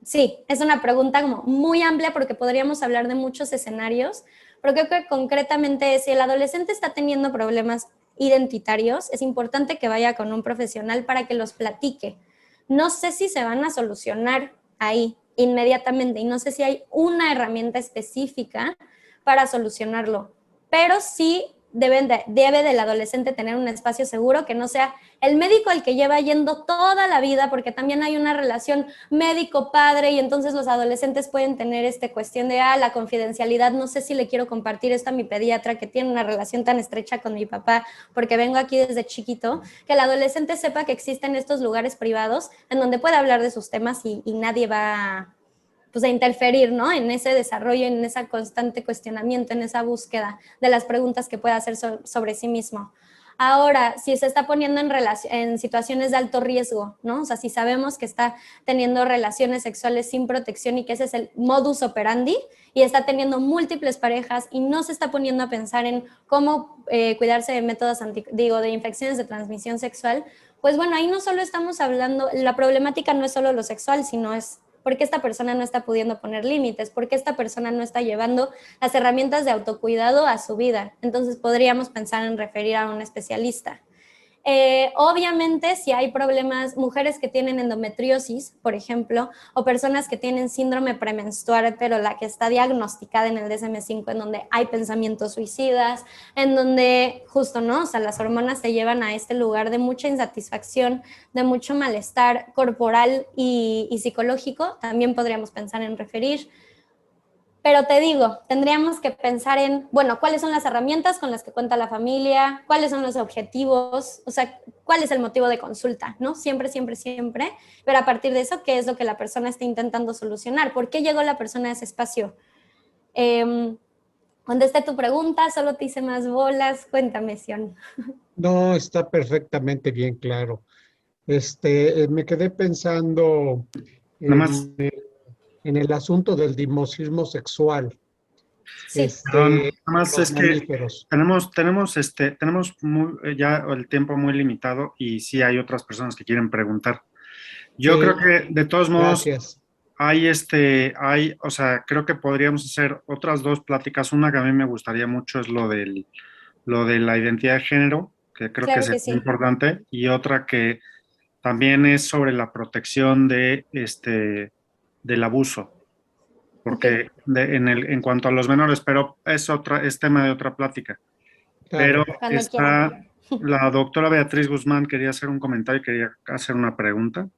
sí, es una pregunta como muy amplia porque podríamos hablar de muchos escenarios, pero creo que concretamente si el adolescente está teniendo problemas identitarios, es importante que vaya con un profesional para que los platique. No sé si se van a solucionar ahí inmediatamente y no sé si hay una herramienta específica para solucionarlo, pero sí debe del adolescente tener un espacio seguro que no sea el médico al que lleva yendo toda la vida, porque también hay una relación médico-padre y entonces los adolescentes pueden tener esta cuestión de, la confidencialidad, no sé si le quiero compartir esto a mi pediatra que tiene una relación tan estrecha con mi papá porque vengo aquí desde chiquito, que el adolescente sepa que existen estos lugares privados en donde puede hablar de sus temas y nadie va pues, a interferir, ¿no? En ese desarrollo, en ese constante cuestionamiento, en esa búsqueda de las preguntas que pueda hacer sobre sí mismo. Ahora, si se está poniendo en situaciones de alto riesgo, ¿no? O sea, si sabemos que está teniendo relaciones sexuales sin protección y que ese es el modus operandi y está teniendo múltiples parejas y no se está poniendo a pensar en cómo cuidarse de métodos de infecciones de transmisión sexual, pues bueno, ahí no solo estamos hablando, la problemática no es solo lo sexual, sino es ¿por qué esta persona no está pudiendo poner límites? ¿Por qué esta persona no está llevando las herramientas de autocuidado a su vida? Entonces podríamos pensar en referir a un especialista. Obviamente, si hay problemas, mujeres que tienen endometriosis, por ejemplo, o personas que tienen síndrome premenstrual, pero la que está diagnosticada en el DSM-5, en donde hay pensamientos suicidas, en donde justo, ¿no? O sea, las hormonas te llevan a este lugar de mucha insatisfacción, de mucho malestar corporal y psicológico, también podríamos pensar en referir. Pero te digo, tendríamos que pensar en, bueno, ¿cuáles son las herramientas con las que cuenta la familia? ¿Cuáles son los objetivos? O sea, ¿cuál es el motivo de consulta? ¿No? Siempre, siempre, siempre. Pero a partir de eso, ¿qué es lo que la persona está intentando solucionar? ¿Por qué llegó la persona a ese espacio? Contesté tu pregunta, solo te hice más bolas. Cuéntame, Sion. No, está perfectamente bien claro. Me quedé pensando Nada más, en el asunto del dimorfismo sexual, Sí, perdón, nada en más los es que mamíferos. tenemos ya el tiempo muy limitado y sí hay otras personas que quieren preguntar. Yo creo Sí, que de todos modos gracias. o sea, creo que podríamos hacer otras dos pláticas. Una que a mí me gustaría mucho es lo de la identidad de género, que creo que claro es que sí. importante, y otra que también es sobre la protección del abuso, Ok, porque en cuanto a los menores, pero es tema de otra plática. Pero Claro. cuando quieran. está la doctora Beatriz Guzmán, quería hacer un comentario, quería hacer una pregunta.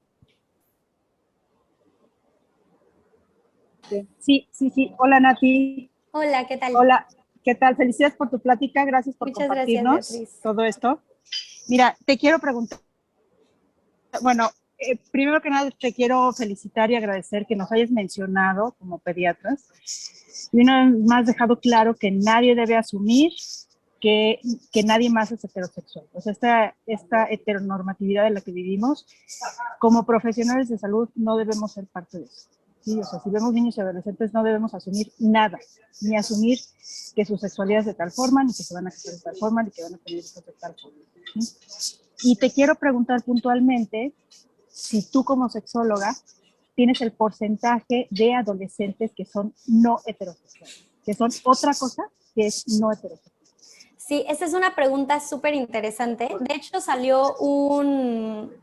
Sí, sí, sí. Hola, Nati. Hola, ¿qué tal? Hola, ¿qué tal? Felicidades por tu plática. Gracias por Muchas gracias, compartirnos Beatriz. todo esto. Mira, te quiero preguntar, bueno, primero que nada te quiero felicitar y agradecer que nos hayas mencionado como pediatras y una vez más dejado claro que nadie debe asumir que, que nadie más es heterosexual. O sea, esta heteronormatividad en la que vivimos, como profesionales de salud no debemos ser parte de eso. Sí, o sea, si vemos niños y adolescentes no debemos asumir nada, ni asumir que su sexualidad es de tal forma, ni que se van a casar de tal forma, ni que van a tener hijos de tal forma. ¿Sí? Y te quiero preguntar puntualmente si tú como sexóloga tienes el porcentaje de adolescentes que son no heterosexuales, que son otra cosa que es no heterosexual. Sí, esa es una pregunta súper interesante. De hecho, salió un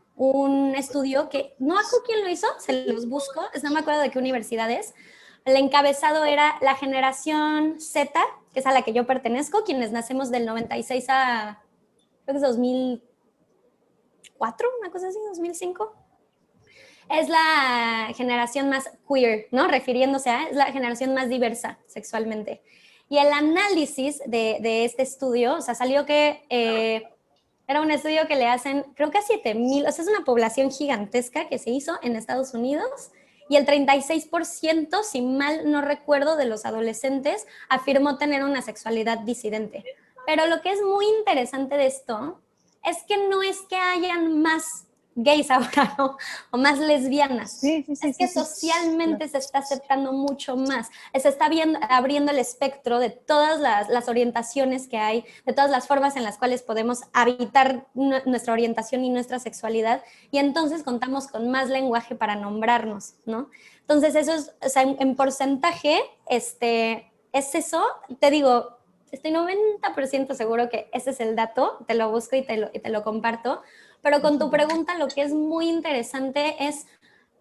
estudio que no me acuerdo quién lo hizo, se los busco, no me acuerdo de qué universidad es. El encabezado era la generación Z, que es a la que yo pertenezco, quienes nacemos del 96 a, creo que es 2004, una cosa así, 2005. Es la generación más queer, ¿no? Refiriéndose a, es la generación más diversa sexualmente. Y el análisis de este estudio, o sea, salió que era un estudio que le hacen, creo que a 7,000, o sea, es una población gigantesca que se hizo en Estados Unidos, y el 36%, si mal no recuerdo, de los adolescentes afirmó tener una sexualidad disidente. Pero lo que es muy interesante de esto es que no es que hayan más gays ahora, ¿no? O más lesbianas. Sí, sí, sí, Es que sí, sí. socialmente se está aceptando mucho más, se está abriendo el espectro de todas las orientaciones que hay, de todas las formas en las cuales podemos habitar nuestra orientación y nuestra sexualidad, y entonces contamos con más lenguaje para nombrarnos, ¿no? Entonces eso es, o sea, en porcentaje, es eso, te digo, estoy 90% seguro que ese es el dato, te lo busco y te lo comparto, pero con tu pregunta lo que es muy interesante es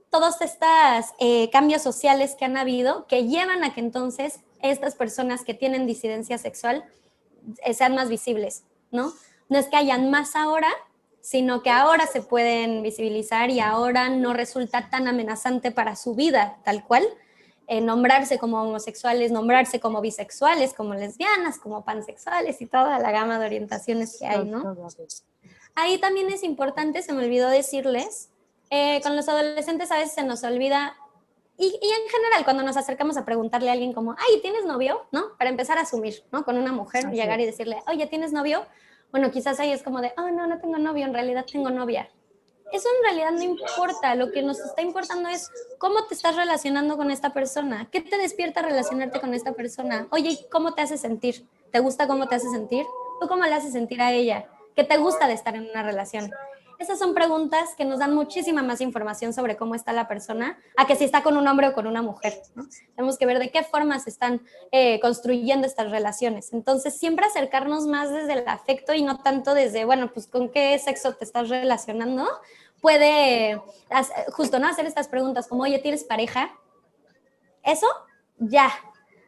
todos estos cambios sociales que han habido que llevan a que entonces estas personas que tienen disidencia sexual sean más visibles, ¿no? No es que hayan más ahora, sino que ahora se pueden visibilizar y ahora no resulta tan amenazante para su vida, tal cual, nombrarse como homosexuales, nombrarse como bisexuales, como lesbianas, como pansexuales y toda la gama de orientaciones que hay, ¿no? Ahí también es importante, se me olvidó decirles, con los adolescentes a veces se nos olvida, y en general cuando nos acercamos a preguntarle a alguien como, ay, ¿tienes novio? ¿No? Para empezar a asumir, ¿no? Con una mujer, Así llegar y es. decirle, oye, ¿tienes novio? Bueno, quizás ahí es como de, oh, no, no tengo novio, en realidad tengo novia. Eso en realidad no importa, lo que nos está importando es cómo te estás relacionando con esta persona, qué te despierta relacionarte con esta persona, oye, ¿cómo te hace sentir? ¿Te gusta cómo te hace sentir? ¿Tú cómo le haces sentir a ella? ¿Qué te gusta de estar en una relación? Esas son preguntas que nos dan muchísima más información sobre cómo está la persona, a que si está con un hombre o con una mujer, ¿no? Tenemos que ver de qué forma se están construyendo estas relaciones. Entonces, siempre acercarnos más desde el afecto y no tanto desde, bueno, pues con qué sexo te estás relacionando, puede justo, ¿no? Hacer estas preguntas como, oye, ¿tienes pareja? Eso, ya.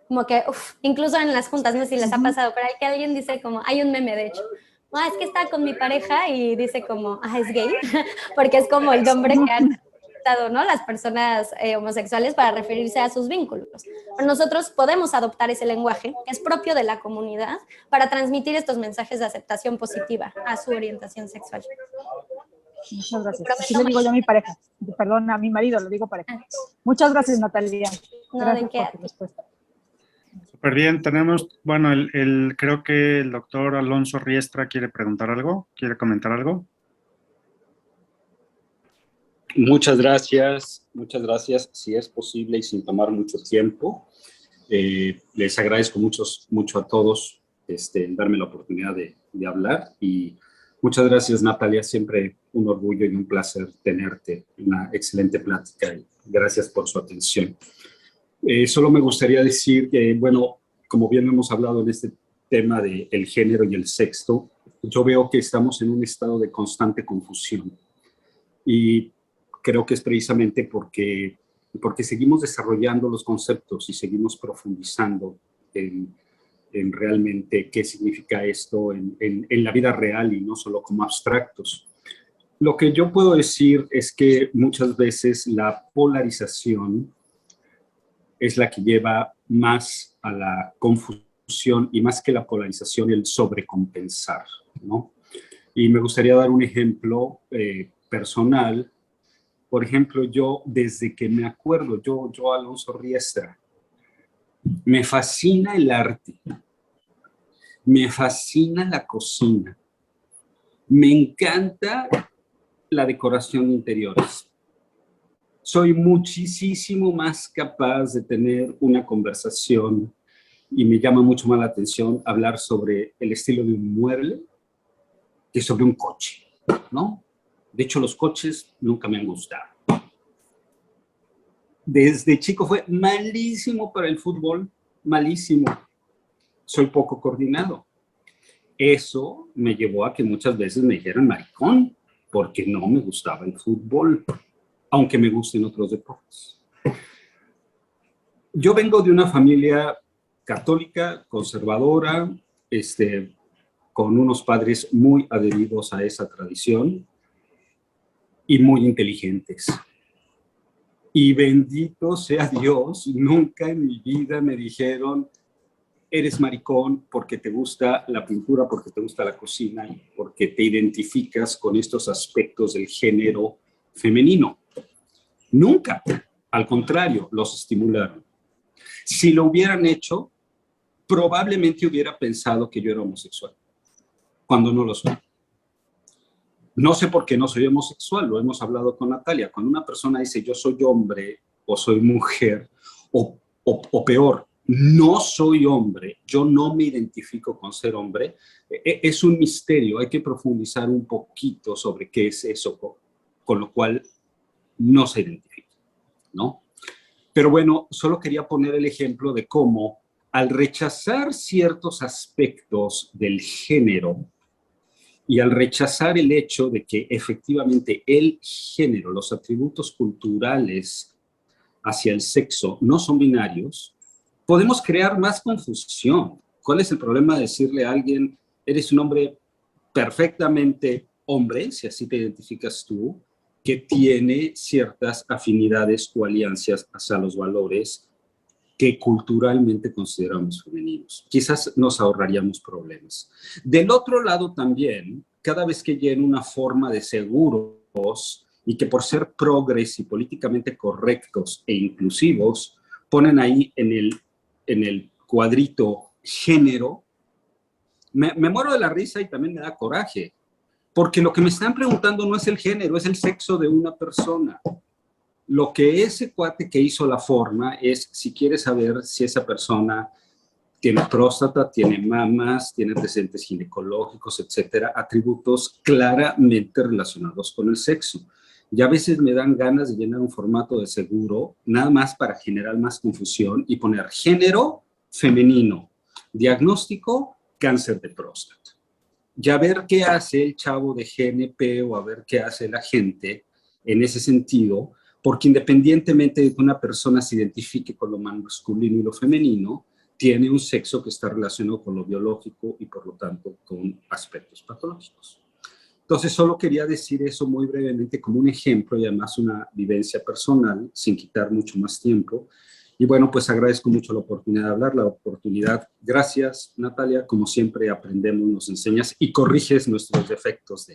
Como que, incluso en las juntas, no sé si les ha pasado, pero hay que alguien dice como, hay un meme de hecho, es que está con mi pareja y dice como, es gay, porque es como el nombre que han utilizado, ¿no? Las personas homosexuales para referirse a sus vínculos. Pero nosotros podemos adoptar ese lenguaje que es propio de la comunidad para transmitir estos mensajes de aceptación positiva a su orientación sexual. Muchas gracias. Así le digo yo a mi pareja. Perdón, a mi marido, le digo pareja. Muchas gracias, Natalia. No, Gracias de qué, por tu respuesta. Súper bien, tenemos, bueno, creo que el doctor Alonso Riestra quiere preguntar algo, quiere comentar algo. Muchas gracias, muchas gracias. Si es posible y sin tomar mucho tiempo, les agradezco mucho a todos darme la oportunidad de hablar y muchas gracias, Natalia. Siempre un orgullo y un placer tenerte. Una excelente plática y gracias por su atención. Solo me gustaría decir que, bueno, como bien hemos hablado en este tema del género y el sexo, yo veo que estamos en un estado de constante confusión. Y creo que es precisamente porque seguimos desarrollando los conceptos y seguimos profundizando en realmente qué significa esto en la vida real y no solo como abstractos. Lo que yo puedo decir es que muchas veces la polarización es la que lleva más a la confusión y más que la polarización, el sobrecompensar, ¿no? Y me gustaría dar un ejemplo personal. Por ejemplo, yo desde que me acuerdo, yo Alonso Riestra, me fascina el arte, me fascina la cocina, me encanta la decoración de interiores. Soy muchísimo más capaz de tener una conversación y me llama mucho más la atención hablar sobre el estilo de un mueble que sobre un coche, ¿no? De hecho, los coches nunca me han gustado. Desde chico fue malísimo para el fútbol, malísimo. Soy poco coordinado. Eso me llevó a que muchas veces me dijeran maricón, porque no me gustaba el fútbol, aunque me gusten otros deportes. Yo vengo de una familia católica, conservadora, con unos padres muy adheridos a esa tradición y muy inteligentes. Y bendito sea Dios, nunca en mi vida me dijeron, eres maricón porque te gusta la pintura, porque te gusta la cocina y porque te identificas con estos aspectos del género femenino. Nunca, al contrario, los estimularon. Si lo hubieran hecho, probablemente hubiera pensado que yo era homosexual, cuando no lo soy. No sé por qué no soy homosexual, lo hemos hablado con Natalia. Cuando una persona dice yo soy hombre o soy mujer, o peor, no soy hombre, yo no me identifico con ser hombre, es un misterio, hay que profundizar un poquito sobre qué es eso, con lo cual no se identifica, ¿no? Pero bueno, solo quería poner el ejemplo de cómo al rechazar ciertos aspectos del género y al rechazar el hecho de que efectivamente el género, los atributos culturales hacia el sexo no son binarios, podemos crear más confusión. ¿Cuál es el problema de decirle a alguien, eres un hombre perfectamente hombre, si así te identificas tú, que tiene ciertas afinidades o alianzas hacia los valores que culturalmente consideramos femeninos? Quizás nos ahorraríamos problemas. Del otro lado también, cada vez que llena una forma de seguros y que por ser progres y políticamente correctos e inclusivos, ponen ahí en el cuadrito género, me muero de la risa y también me da coraje, porque lo que me están preguntando no es el género, es el sexo de una persona. Lo que ese cuate que hizo la forma es si quiere saber si esa persona tiene próstata, tiene mamas, tiene antecedentes ginecológicos, etcétera, atributos claramente relacionados con el sexo. Y a veces me dan ganas de llenar un formato de seguro, nada más para generar más confusión y poner género femenino, diagnóstico, cáncer de próstata. Y a ver qué hace el chavo de GNP o a ver qué hace la gente en ese sentido, porque independientemente de que una persona se identifique con lo masculino y lo femenino, tiene un sexo que está relacionado con lo biológico y por lo tanto con aspectos patológicos. Entonces solo quería decir eso muy brevemente como un ejemplo y además una vivencia personal, sin quitar mucho más tiempo. Y bueno, pues agradezco mucho la oportunidad de hablar, la oportunidad. Gracias, Natalia. Como siempre aprendemos, nos enseñas y corriges nuestros defectos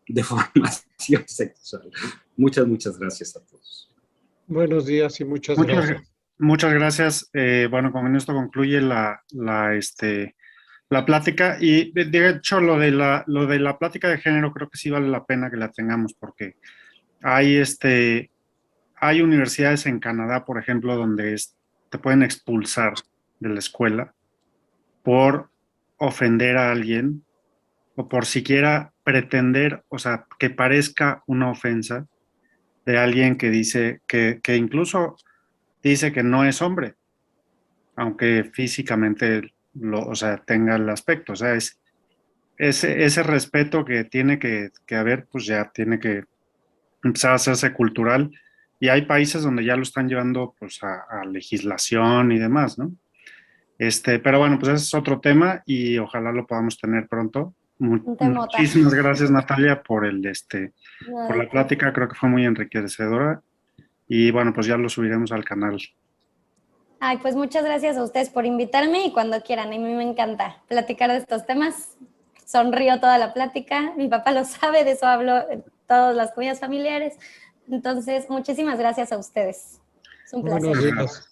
de formación sexual. Muchas gracias a todos. Buenos días y muchas gracias. Muchas gracias. Bueno, con esto concluye la plática y de hecho lo de la plática de género creo que sí vale la pena que la tengamos porque hay, hay universidades en Canadá, por ejemplo, donde te pueden expulsar de la escuela por ofender a alguien o por siquiera pretender, o sea, que parezca una ofensa de alguien que dice que incluso dice que no es hombre, aunque físicamente o sea, tenga el aspecto. O sea, es ese respeto que tiene que haber, pues ya tiene que empezar a hacerse cultural. Y hay países donde ya lo están llevando pues a legislación y demás, ¿no? Pero bueno, pues ese es otro tema y ojalá lo podamos tener pronto. Un temota. Muchísimas gracias, Natalia, por No, por de la qué. plática. Creo que fue muy enriquecedora. Y bueno, pues ya lo subiremos al canal. Ay, pues muchas gracias a ustedes por invitarme y cuando quieran. A mí me encanta platicar de estos temas. Sonrío toda la plática. Mi papá lo sabe, de eso hablo en todas las comidas familiares. Entonces, muchísimas gracias a ustedes. Es un placer. Buenos días.